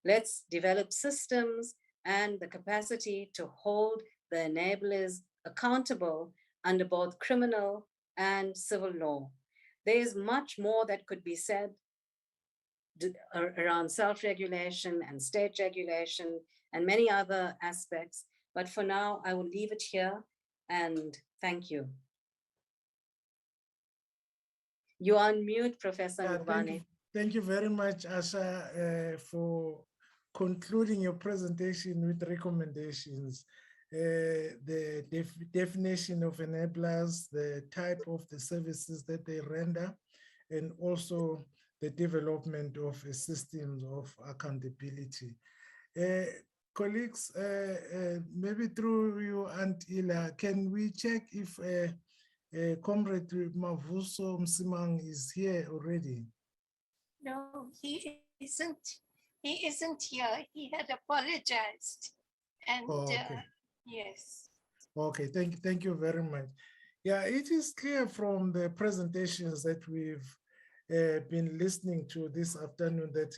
let's develop systems and the capacity to hold the enablers accountable under both criminal and civil law. There is much more that could be said around self-regulation and state regulation and many other aspects. But for now, I will leave it here and thank you. You are on mute, Professor Ngubane. Thank you very much, Asha, for concluding your presentation with recommendations. The definition of enablers, the type of the services that they render, and also the development of systems of accountability. Colleagues, maybe through you, Aunt Ila, can we check if Comrade Mavuso Msimang is here already? No, he isn't. He isn't here. He had apologized. And okay. Yes. Okay, thank you very much. Yeah, it is clear from the presentations that we've been listening to this afternoon that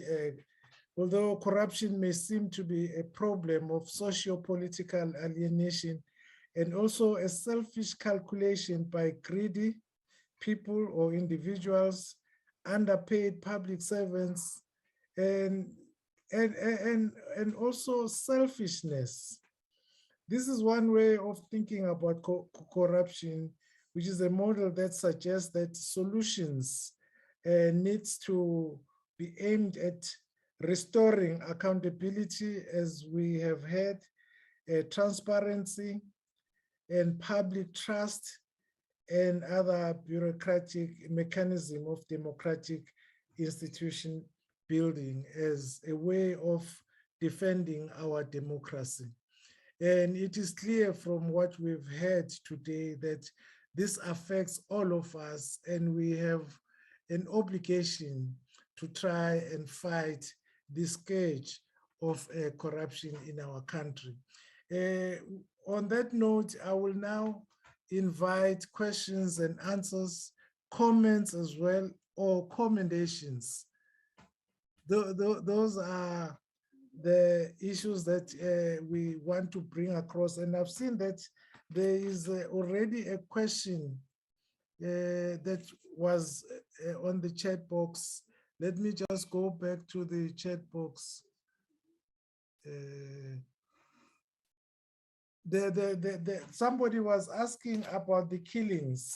although corruption may seem to be a problem of socio-political alienation and also a selfish calculation by greedy people or individuals, underpaid public servants, and also selfishness. This is one way of thinking about corruption, which is a model that suggests that solutions needs to be aimed at restoring accountability, as we have had, transparency and public trust, and other bureaucratic mechanism of democratic institution building as a way of defending our democracy. And it is clear from what we've heard today that this affects all of us, and we have an obligation to try and fight this scourge of corruption in our country. On that note, I will now invite questions and answers, comments as well, or commendations. Those are the issues that we want to bring across. And I've seen that there is already a question that was on the chat box. Let me just go back to the chat box. Somebody was asking about the killings.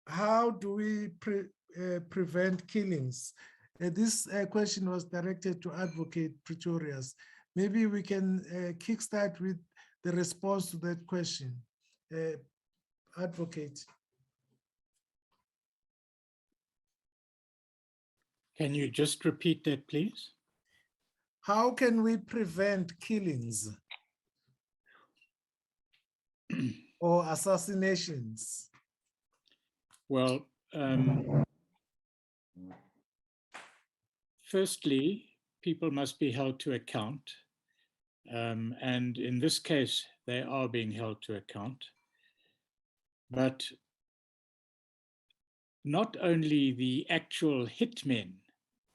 How do we prevent killings? This question was directed to Advocate Pretorius. Maybe we can kickstart with the response to that question. Advocate. Can you just repeat that, please? How can we prevent killings or assassinations? Well, firstly, people must be held to account. And in this case, they are being held to account. But not only the actual hitmen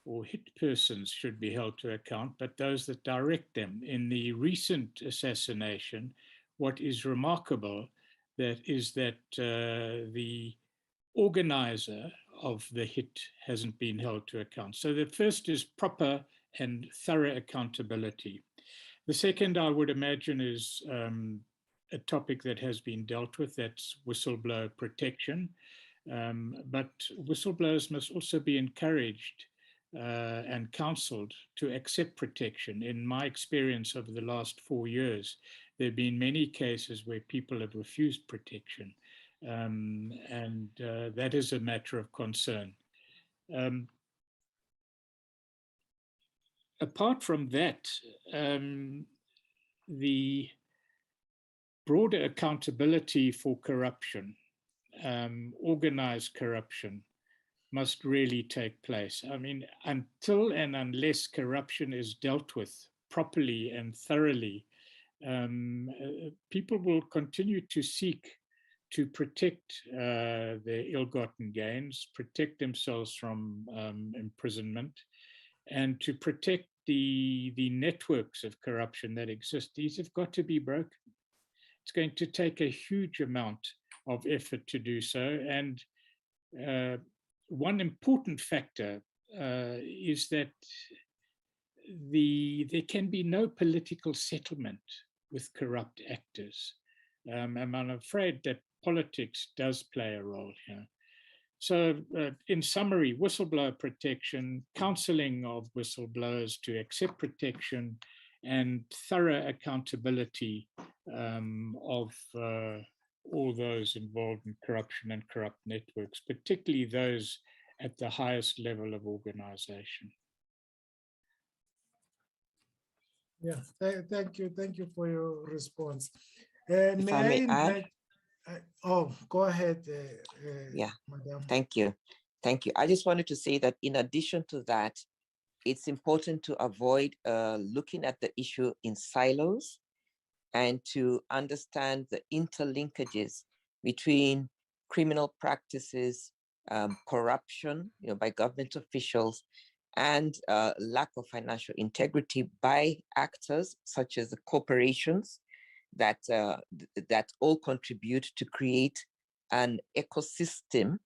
or hit persons should be held to account, but those that direct them. In the recent assassination, what is remarkable is that the organizer of the hit hasn't been held to account. So the first is proper and thorough accountability. The second, I would imagine, is a topic that has been dealt with, that's whistleblower protection. But whistleblowers must also be encouraged and counseled to accept protection. In my experience over the last 4 years, there have been many cases where people have refused protection. And that is a matter of concern. Apart from that, the broader accountability for corruption, organized corruption, must really take place. I mean, until and unless corruption is dealt with properly and thoroughly, people will continue to seek to protect their ill-gotten gains, protect themselves from imprisonment, and to protect the networks of corruption that exist. These have got to be broken. It's going to take a huge amount of effort to do so. And one important factor is that there can be no political settlement with corrupt actors. And I'm afraid that politics does play a role here. So in summary, whistleblower protection, counseling of whistleblowers to accept protection, and thorough accountability of all those involved in corruption and corrupt networks, particularly those at the highest level of organization. Yeah, thank you for your response. If I may add? Oh, go ahead. Yeah, Madam. Thank you. I just wanted to say that in addition to that, it's important to avoid looking at the issue in silos and to understand the interlinkages between criminal practices, corruption, by government officials, and lack of financial integrity by actors such as the corporations that all contribute to create an ecosystem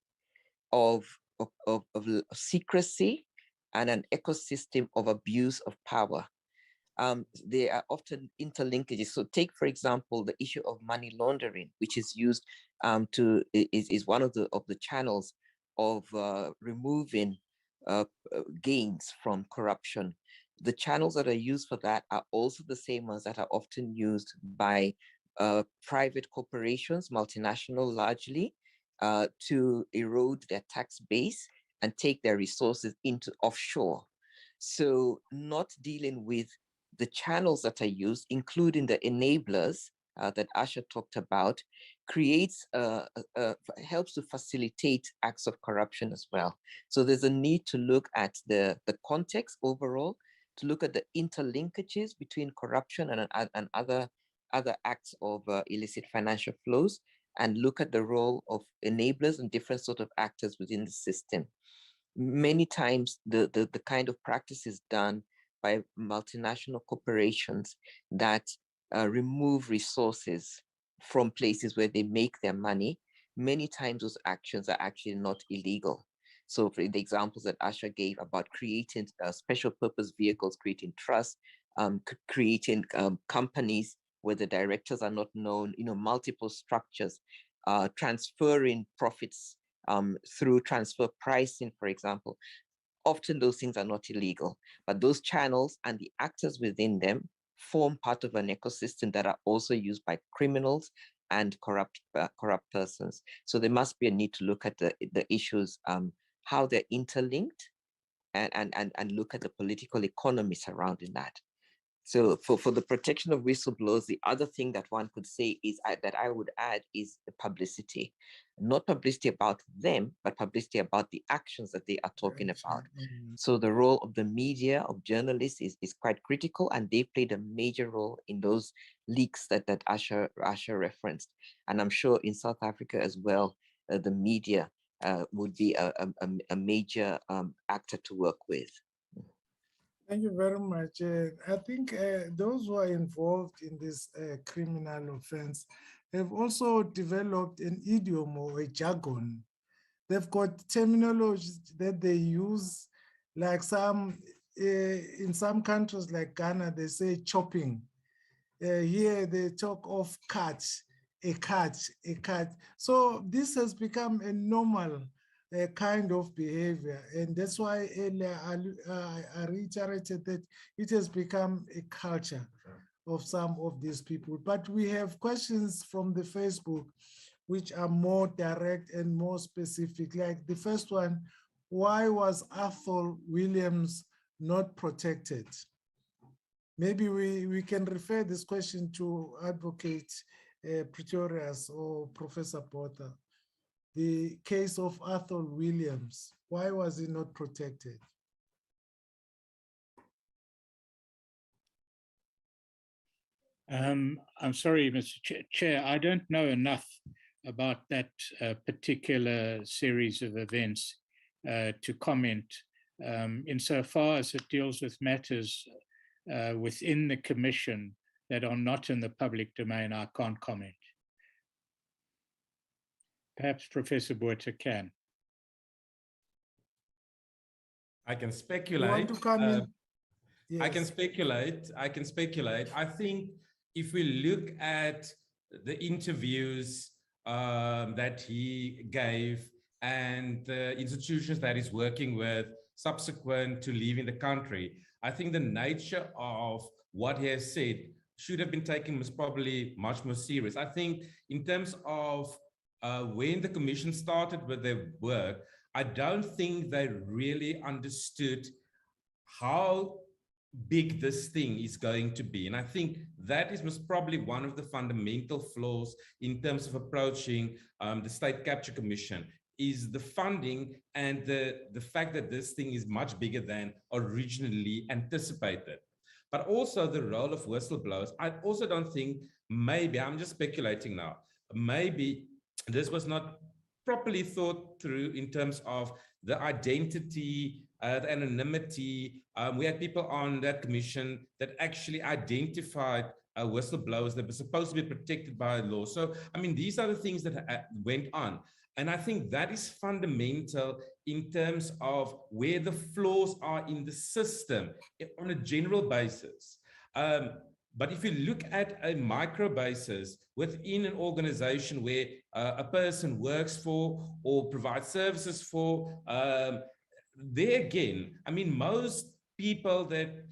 of secrecy and an ecosystem of abuse of power. They are often interlinkages. So take, for example, the issue of money laundering, which is used is one of the channels of removing gains from corruption. The channels that are used for that are also the same ones that are often used by private corporations, multinational largely, to erode their tax base and take their resources into offshore. So not dealing with the channels that are used, including the enablers that Asha talked about, creates helps to facilitate acts of corruption as well. So there's a need to look at the context overall, to look at the interlinkages between corruption and other acts of illicit financial flows, and look at the role of enablers and different sort of actors within the system. Many times the kind of practices done by multinational corporations that remove resources from places where they make their money many times those actions are actually not illegal. So for the examples that Asha gave about creating special purpose vehicles, creating trusts, creating companies where the directors are not known, multiple structures, transferring profits through transfer pricing, for example. Often those things are not illegal, but those channels and the actors within them form part of an ecosystem that are also used by criminals and corrupt persons. So there must be a need to look at the issues, how they're interlinked, and look at the political economy surrounding that. So for the protection of whistleblowers, the other thing that one could say is that I would add is the publicity, not publicity about them, but publicity about the actions that they are talking about. So the role of the media, of journalists is quite critical, and they played a major role in those leaks that Asha referenced. And I'm sure in South Africa as well, the media would be a major actor to work with. Thank you very much. I think those who are involved in this criminal offense have also developed an idiom or a jargon. They've got terminology that they use, like in some countries like Ghana, they say chopping. Here they talk of cut, a cut, a cut. So this has become a normal kind of behavior. And that's why earlier I reiterated that it has become a culture of some of these people. But we have questions from the Facebook, which are more direct and more specific. Like the first one, why was Arthur Williams not protected? Maybe we can refer this question to Advocate Pretorius or Professor Botha. The case of Arthur Williams, why was he not protected? I'm sorry, Mr. Chair, I don't know enough about that particular series of events to comment. Insofar as it deals with matters within the Commission that are not in the public domain, I can't comment. Perhaps Professor Botha can. I can speculate. You want to come in? Yes. I can speculate. I think if we look at the interviews that he gave and the institutions that he's working with subsequent to leaving the country, I think the nature of what he has said should have been taken as probably much more serious. I think in terms of when the Commission started with their work, I don't think they really understood how big this thing is going to be. And I think that was probably one of the fundamental flaws in terms of approaching the State Capture Commission, is the funding and the fact that this thing is much bigger than originally anticipated. But also the role of whistleblowers. I also don't think, maybe, I'm just speculating now, maybe this was not properly thought through in terms of the identity, the anonymity. We had people on that commission that actually identified whistleblowers that were supposed to be protected by law. So, I mean, these are the things that went on. And I think that is fundamental in terms of where the flaws are in the system on a general basis. But if you look at a micro basis within an organization where a person works for or provides services for, there again, I mean, most people that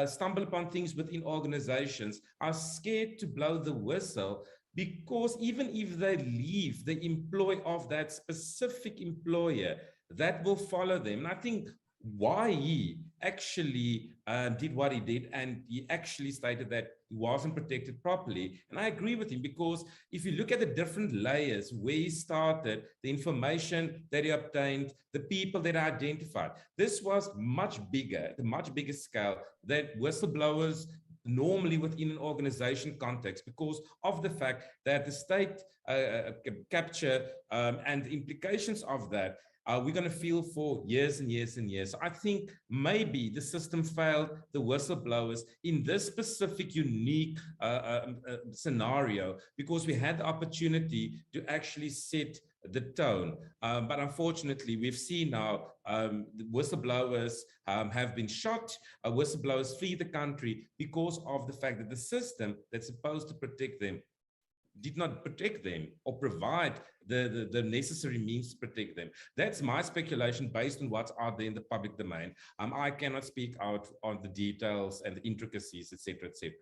stumble upon things within organizations are scared to blow the whistle, because even if they leave the employ of that specific employer, that will follow them. And I think why he actually did what he did, and he actually stated that he wasn't protected properly. And I agree with him, because if you look at the different layers where he started, the information that he obtained, the people that are identified, this was much bigger, the much bigger scale that whistleblowers normally within an organization context, because of the fact that the state capture and the implications of that, we're going to feel for years and years and years. So I think maybe the system failed the whistleblowers in this specific unique scenario, because we had the opportunity to actually set the tone. But unfortunately, we've seen now the whistleblowers have been shot, whistleblowers flee the country because of the fact that the system that's supposed to protect them did not protect them or provide the necessary means to protect them. That's my speculation based on what's out there in the public domain. I cannot speak out on the details and the intricacies, etc., etc.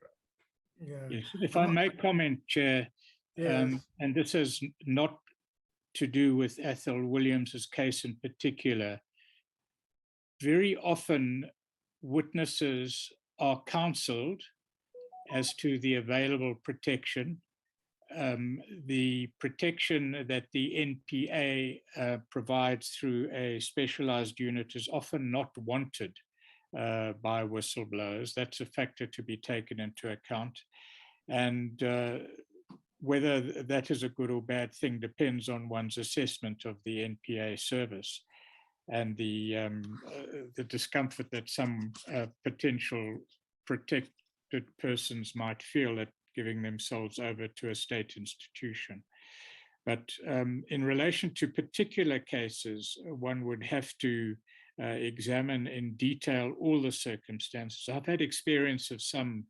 Yeah. Yes, if I may comment, Chair, Yes. and this is not to do with Ethel Williams's case in particular. Very often witnesses are counseled as to the available protection. The protection that the NPA provides through a specialized unit is often not wanted by whistleblowers. That's a factor to be taken into account. And whether that is a good or bad thing depends on one's assessment of the NPA service and the discomfort that some potential protected persons might feel at giving themselves over to a state institution. But in relation to particular cases, one would have to examine in detail all the circumstances. I've had experience of some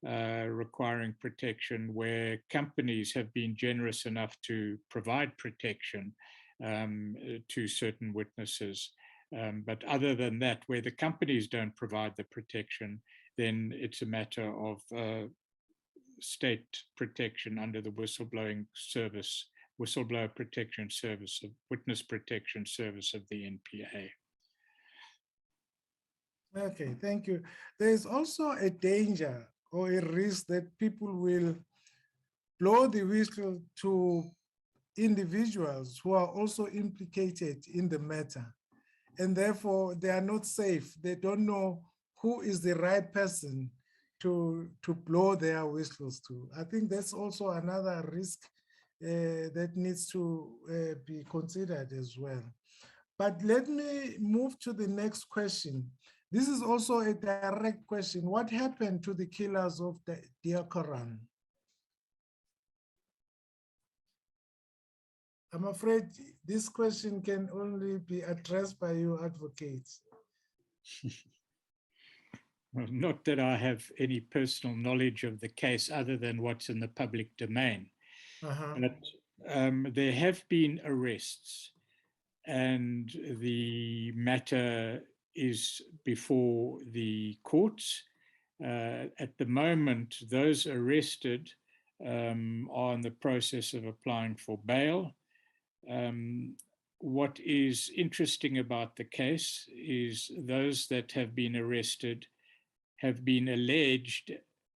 requiring protection where companies have been generous enough to provide protection to certain witnesses. But other than that, where the companies don't provide the protection, then it's a matter of state protection under the whistleblower protection service, of witness protection service of the NPA. Okay, thank you. There is also a danger or a risk that people will blow the whistle to individuals who are also implicated in the matter. And therefore they are not safe. They don't know who is the right person to blow their whistles to. I think that's also another risk that needs to be considered as well. But let me move to the next question. This is also a direct question. What happened to the killers of the Diakoran? I'm afraid this question can only be addressed by you advocates. Well, not that I have any personal knowledge of the case other than what's in the public domain. But there have been arrests and the matter is before the courts. At the moment, those arrested are in the process of applying for bail. What is interesting about the case is those that have been arrested have been alleged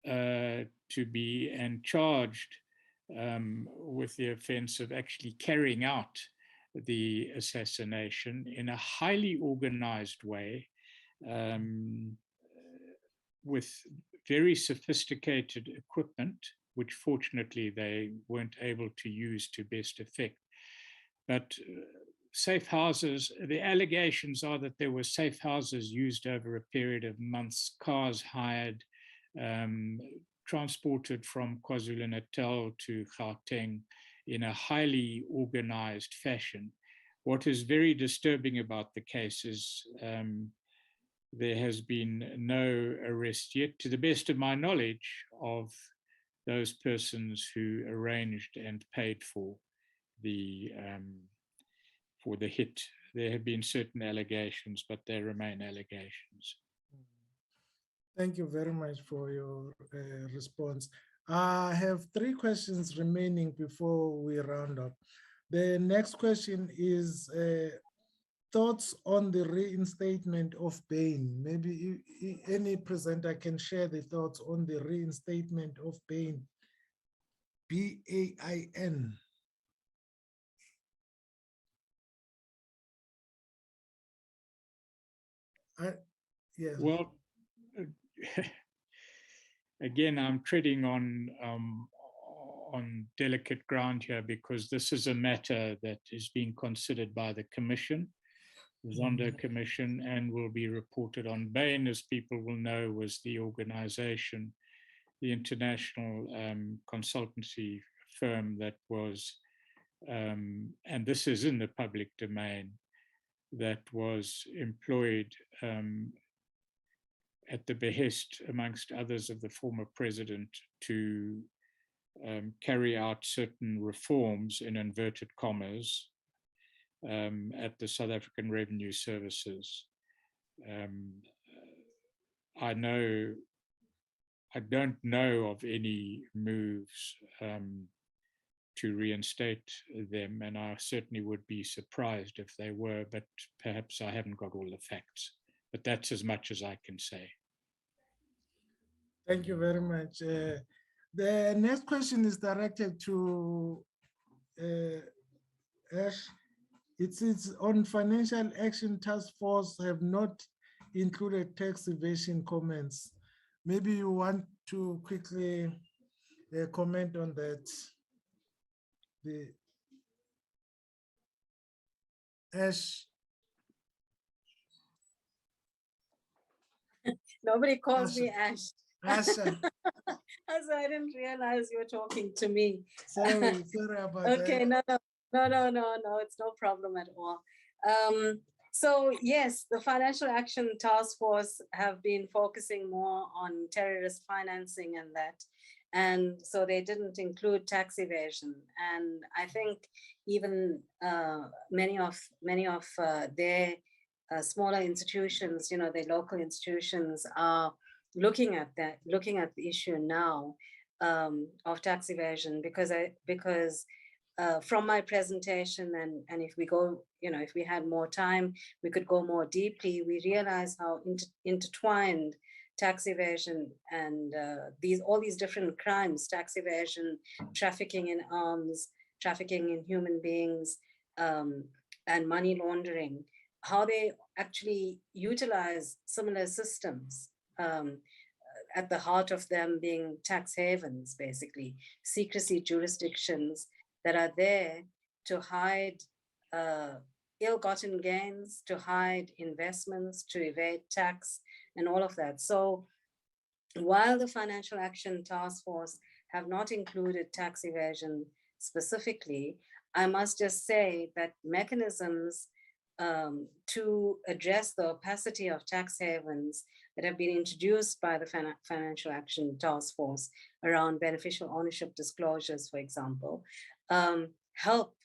to be and charged with the offense of actually carrying out the assassination in a highly organized way with very sophisticated equipment, which fortunately they weren't able to use to best effect. But safe houses, the allegations are that there were safe houses used over a period of months, cars hired, transported from KwaZulu-Natal to Gauteng in a highly organized fashion. What is very disturbing about the case is there has been no arrest yet, to the best of my knowledge, of those persons who arranged and paid for the hit. There have been certain allegations, but they remain allegations. Thank you very much for your response. I have 3 questions remaining before we round up. The next question is thoughts on the reinstatement of bail. Maybe any presenter can share the thoughts on the reinstatement of bail, B-A-I-N. Yes. Well, again, I'm treading on delicate ground here because this is a matter that is being considered by the Commission, the Zondo Commission, and will be reported on. BAIN, as people will know, was the organization, the international consultancy firm that was and this is in the public domain, that was employed at the behest, amongst others, of the former president to carry out certain reforms, in inverted commas, at the South African Revenue Services. I don't know of any moves to reinstate them, and I certainly would be surprised if they were, but perhaps I haven't got all the facts. But that's as much as I can say. Thank you very much. The next question is directed to Ash. It says, on Financial Action Task Force have not included tax evasion comments. Maybe you want to quickly comment on that. Ash. Nobody calls me Ash. Asha. So I didn't realize you were talking to me. Sorry about that. Okay, no, it's no problem at all. So yes, the Financial Action Task Force have been focusing more on terrorist financing and that. And so they didn't include tax evasion. And I think even many of their smaller institutions, you know, their local institutions are looking at the issue now of tax evasion, because from my presentation, and if we go, you know, if we had more time, we could go more deeply. We realize how intertwined tax evasion and all these different crimes, tax evasion, trafficking in arms, trafficking in human beings, and money laundering, how they actually utilize similar systems, at the heart of them being tax havens, basically, secrecy jurisdictions that are there to hide ill-gotten gains, to hide investments, to evade tax, and all of that. So while the Financial Action Task Force have not included tax evasion specifically, I must just say that mechanisms to address the opacity of tax havens that have been introduced by the Financial Action Task Force around beneficial ownership disclosures, for example, help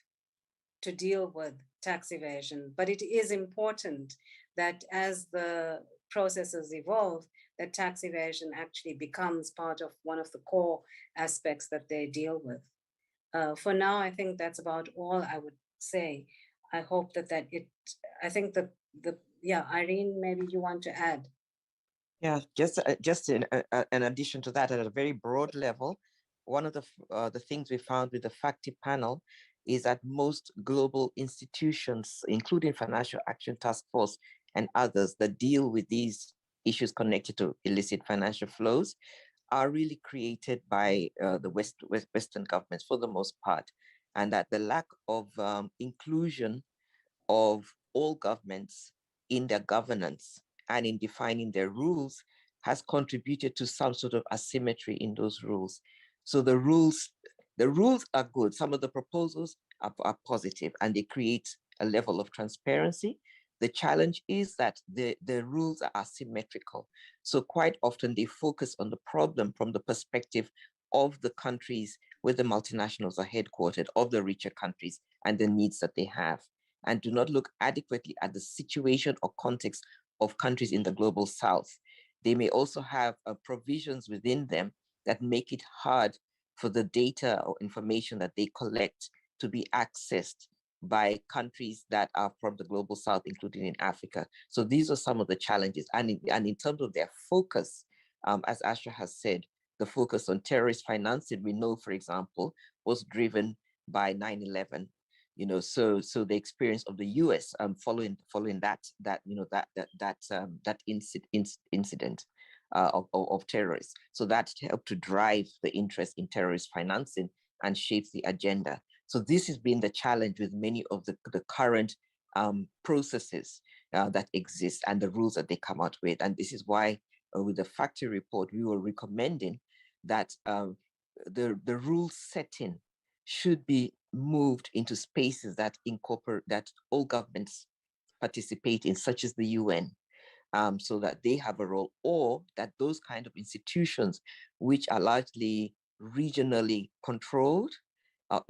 to deal with tax evasion. But it is important that as the processes evolve, that tax evasion actually becomes part of one of the core aspects that they deal with. For now, I think that's about all I would say. I hope I think that yeah, Irene, maybe you want to add. Yeah, just in addition to that, at a very broad level, one of the things we found with the UNFACTI panel is that most global institutions, including Financial Action Task Force and others that deal with these issues connected to illicit financial flows, are really created by the Western governments for the most part, and that the lack of inclusion of all governments in their governance and in defining their rules has contributed to some sort of asymmetry in those rules. So the rules are good. Some of the proposals are positive and they create a level of transparency. The challenge is that the rules are asymmetrical. So quite often they focus on the problem from the perspective of the countries where the multinationals are headquartered, of the richer countries and the needs that they have, and do not look adequately at the situation or context of countries in the global south. They may also have provisions within them that make it hard for the data or information that they collect to be accessed by countries that are from the global south, including in Africa. So these are some of the challenges. And in terms of their focus, as Asha has said, the focus on terrorist financing, we know, for example, was driven by 9/11. You know, so the experience of the U.S. Following that incident of terrorists, so that helped to drive the interest in terrorist financing and shapes the agenda. So this has been the challenge with many of the current processes that exist and the rules that they come out with. And this is why with the UNFACTI report, we were recommending that the rule setting should be moved into spaces that incorporate, that all governments participate in, such as the UN, so that they have a role, or that those kind of institutions, which are largely regionally controlled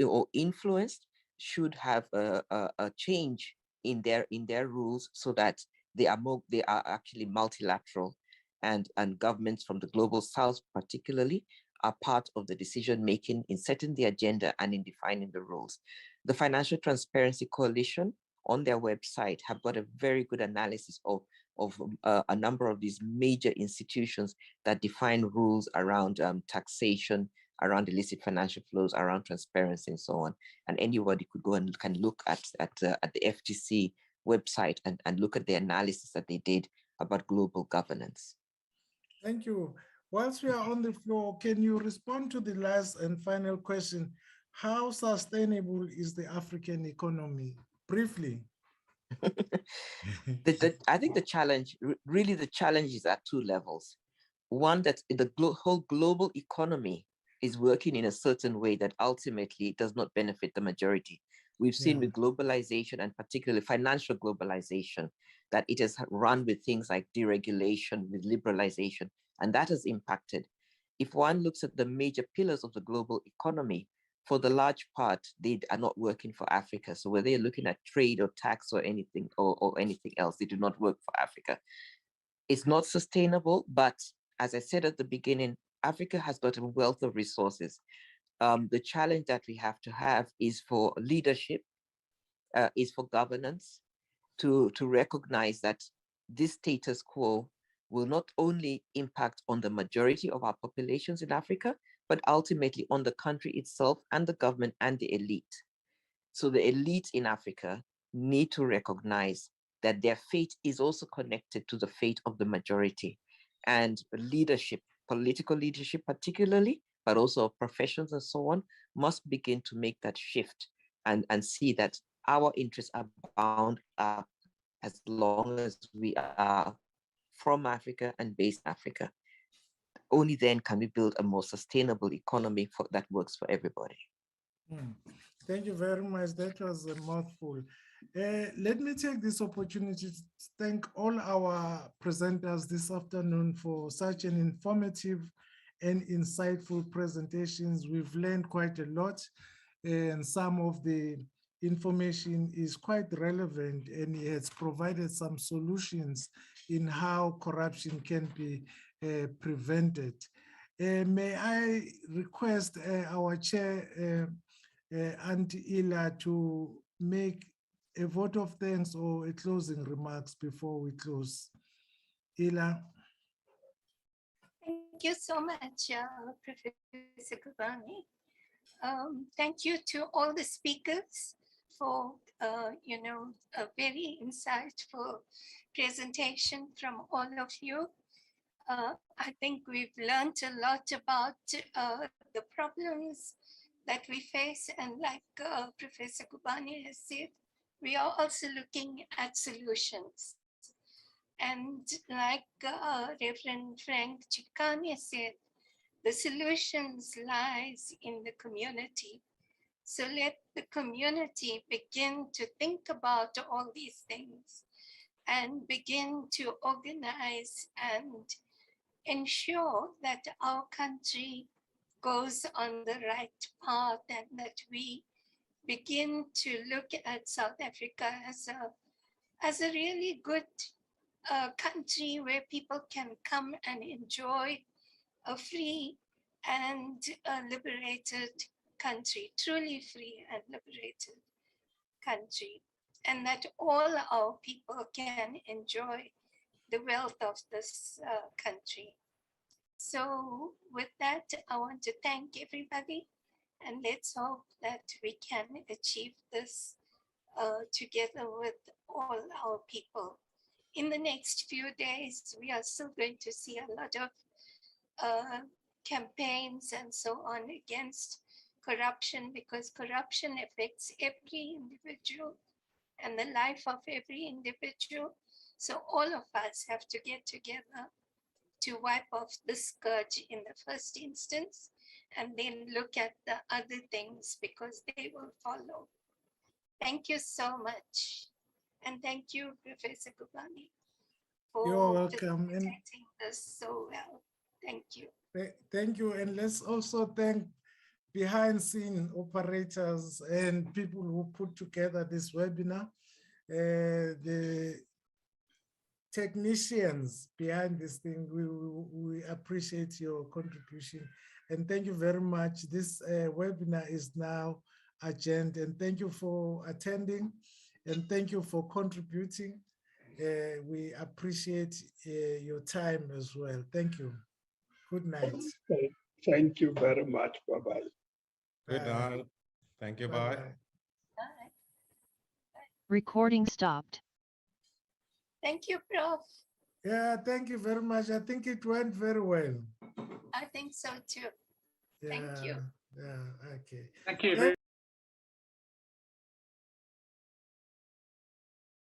or influenced, should have a change in their rules, so that they are actually multilateral, and governments from the global south particularly are part of the decision making in setting the agenda and in defining the rules. The Financial Transparency Coalition on their website have got a very good analysis of a number of these major institutions that define rules around taxation, around illicit financial flows, around transparency, and so on. And anybody could go and can look at the FTC website and look at the analysis that they did about global governance. Thank you. Whilst we are on the floor, can you respond to the last and final question? How sustainable is the African economy? Briefly. I think the challenge is at two levels. One, that the whole global economy is working in a certain way that ultimately does not benefit the majority. We've seen with globalization, and particularly financial globalization, that it has run with things like deregulation, with liberalization, and that has impacted. If one looks at the major pillars of the global economy, for the large part, they are not working for Africa. So whether you're looking at trade or tax or anything or anything else, they do not work for Africa. It's not sustainable, but as I said at the beginning, Africa has got a wealth of resources. The challenge that we have to have is for leadership, is for governance, to recognize that this status quo will not only impact on the majority of our populations in Africa, but ultimately on the country itself and the government and the elite. So the elite in Africa need to recognize that their fate is also connected to the fate of the majority. And leadership, political leadership particularly, but also professions and so on, must begin to make that shift and see that our interests are bound up as long as we are from Africa and based in Africa. Only then can we build a more sustainable economy that works for everybody. Thank you very much. That was a mouthful. Let me take this opportunity to thank all our presenters this afternoon for such an informative and insightful presentations. We've learned quite a lot, and some of the information is quite relevant, and it has provided some solutions in how corruption can be prevented. May I request our chair, Auntie Ila, to make a vote of thanks or a closing remarks before we close. Ila. Thank you so much, Professor Kubani. Thank you to all the speakers for, a very insightful presentation from all of you. I think we've learned a lot about the problems that we face, and like Professor Kubani has said, we are also looking at solutions. And like Reverend Frank Chikane said, the solutions lies in the community. So let the community begin to think about all these things and begin to organize and ensure that our country goes on the right path, and that we begin to look at South Africa as a really good country where people can come and enjoy a free and liberated country, truly free and liberated country, and that all our people can enjoy the wealth of this country. So with that, I want to thank everybody, and let's hope that we can achieve this together with all our people. In the next few days, we are still going to see a lot of campaigns and so on against corruption, because corruption affects every individual and the life of every individual. So all of us have to get together to wipe off the scourge in the first instance, and then look at the other things because they will follow. Thank you so much. And thank you, Professor Gubani, You're for welcome. And presenting this so well. Thank you. thank you. And let's also thank behind scene operators and people who put together this webinar, the technicians behind this thing. We appreciate your contribution and thank you very much. This webinar is now adjourned, and thank you for attending and thank you for contributing. We appreciate your time as well. Thank you. Good night. Thank you very much. Bye-bye. Good night. Thank you. Bye. Bye. Recording stopped. Thank you, Prof. Yeah, thank you very much. I think it went very well. I think so too. Thank you. Yeah, okay. Thank you.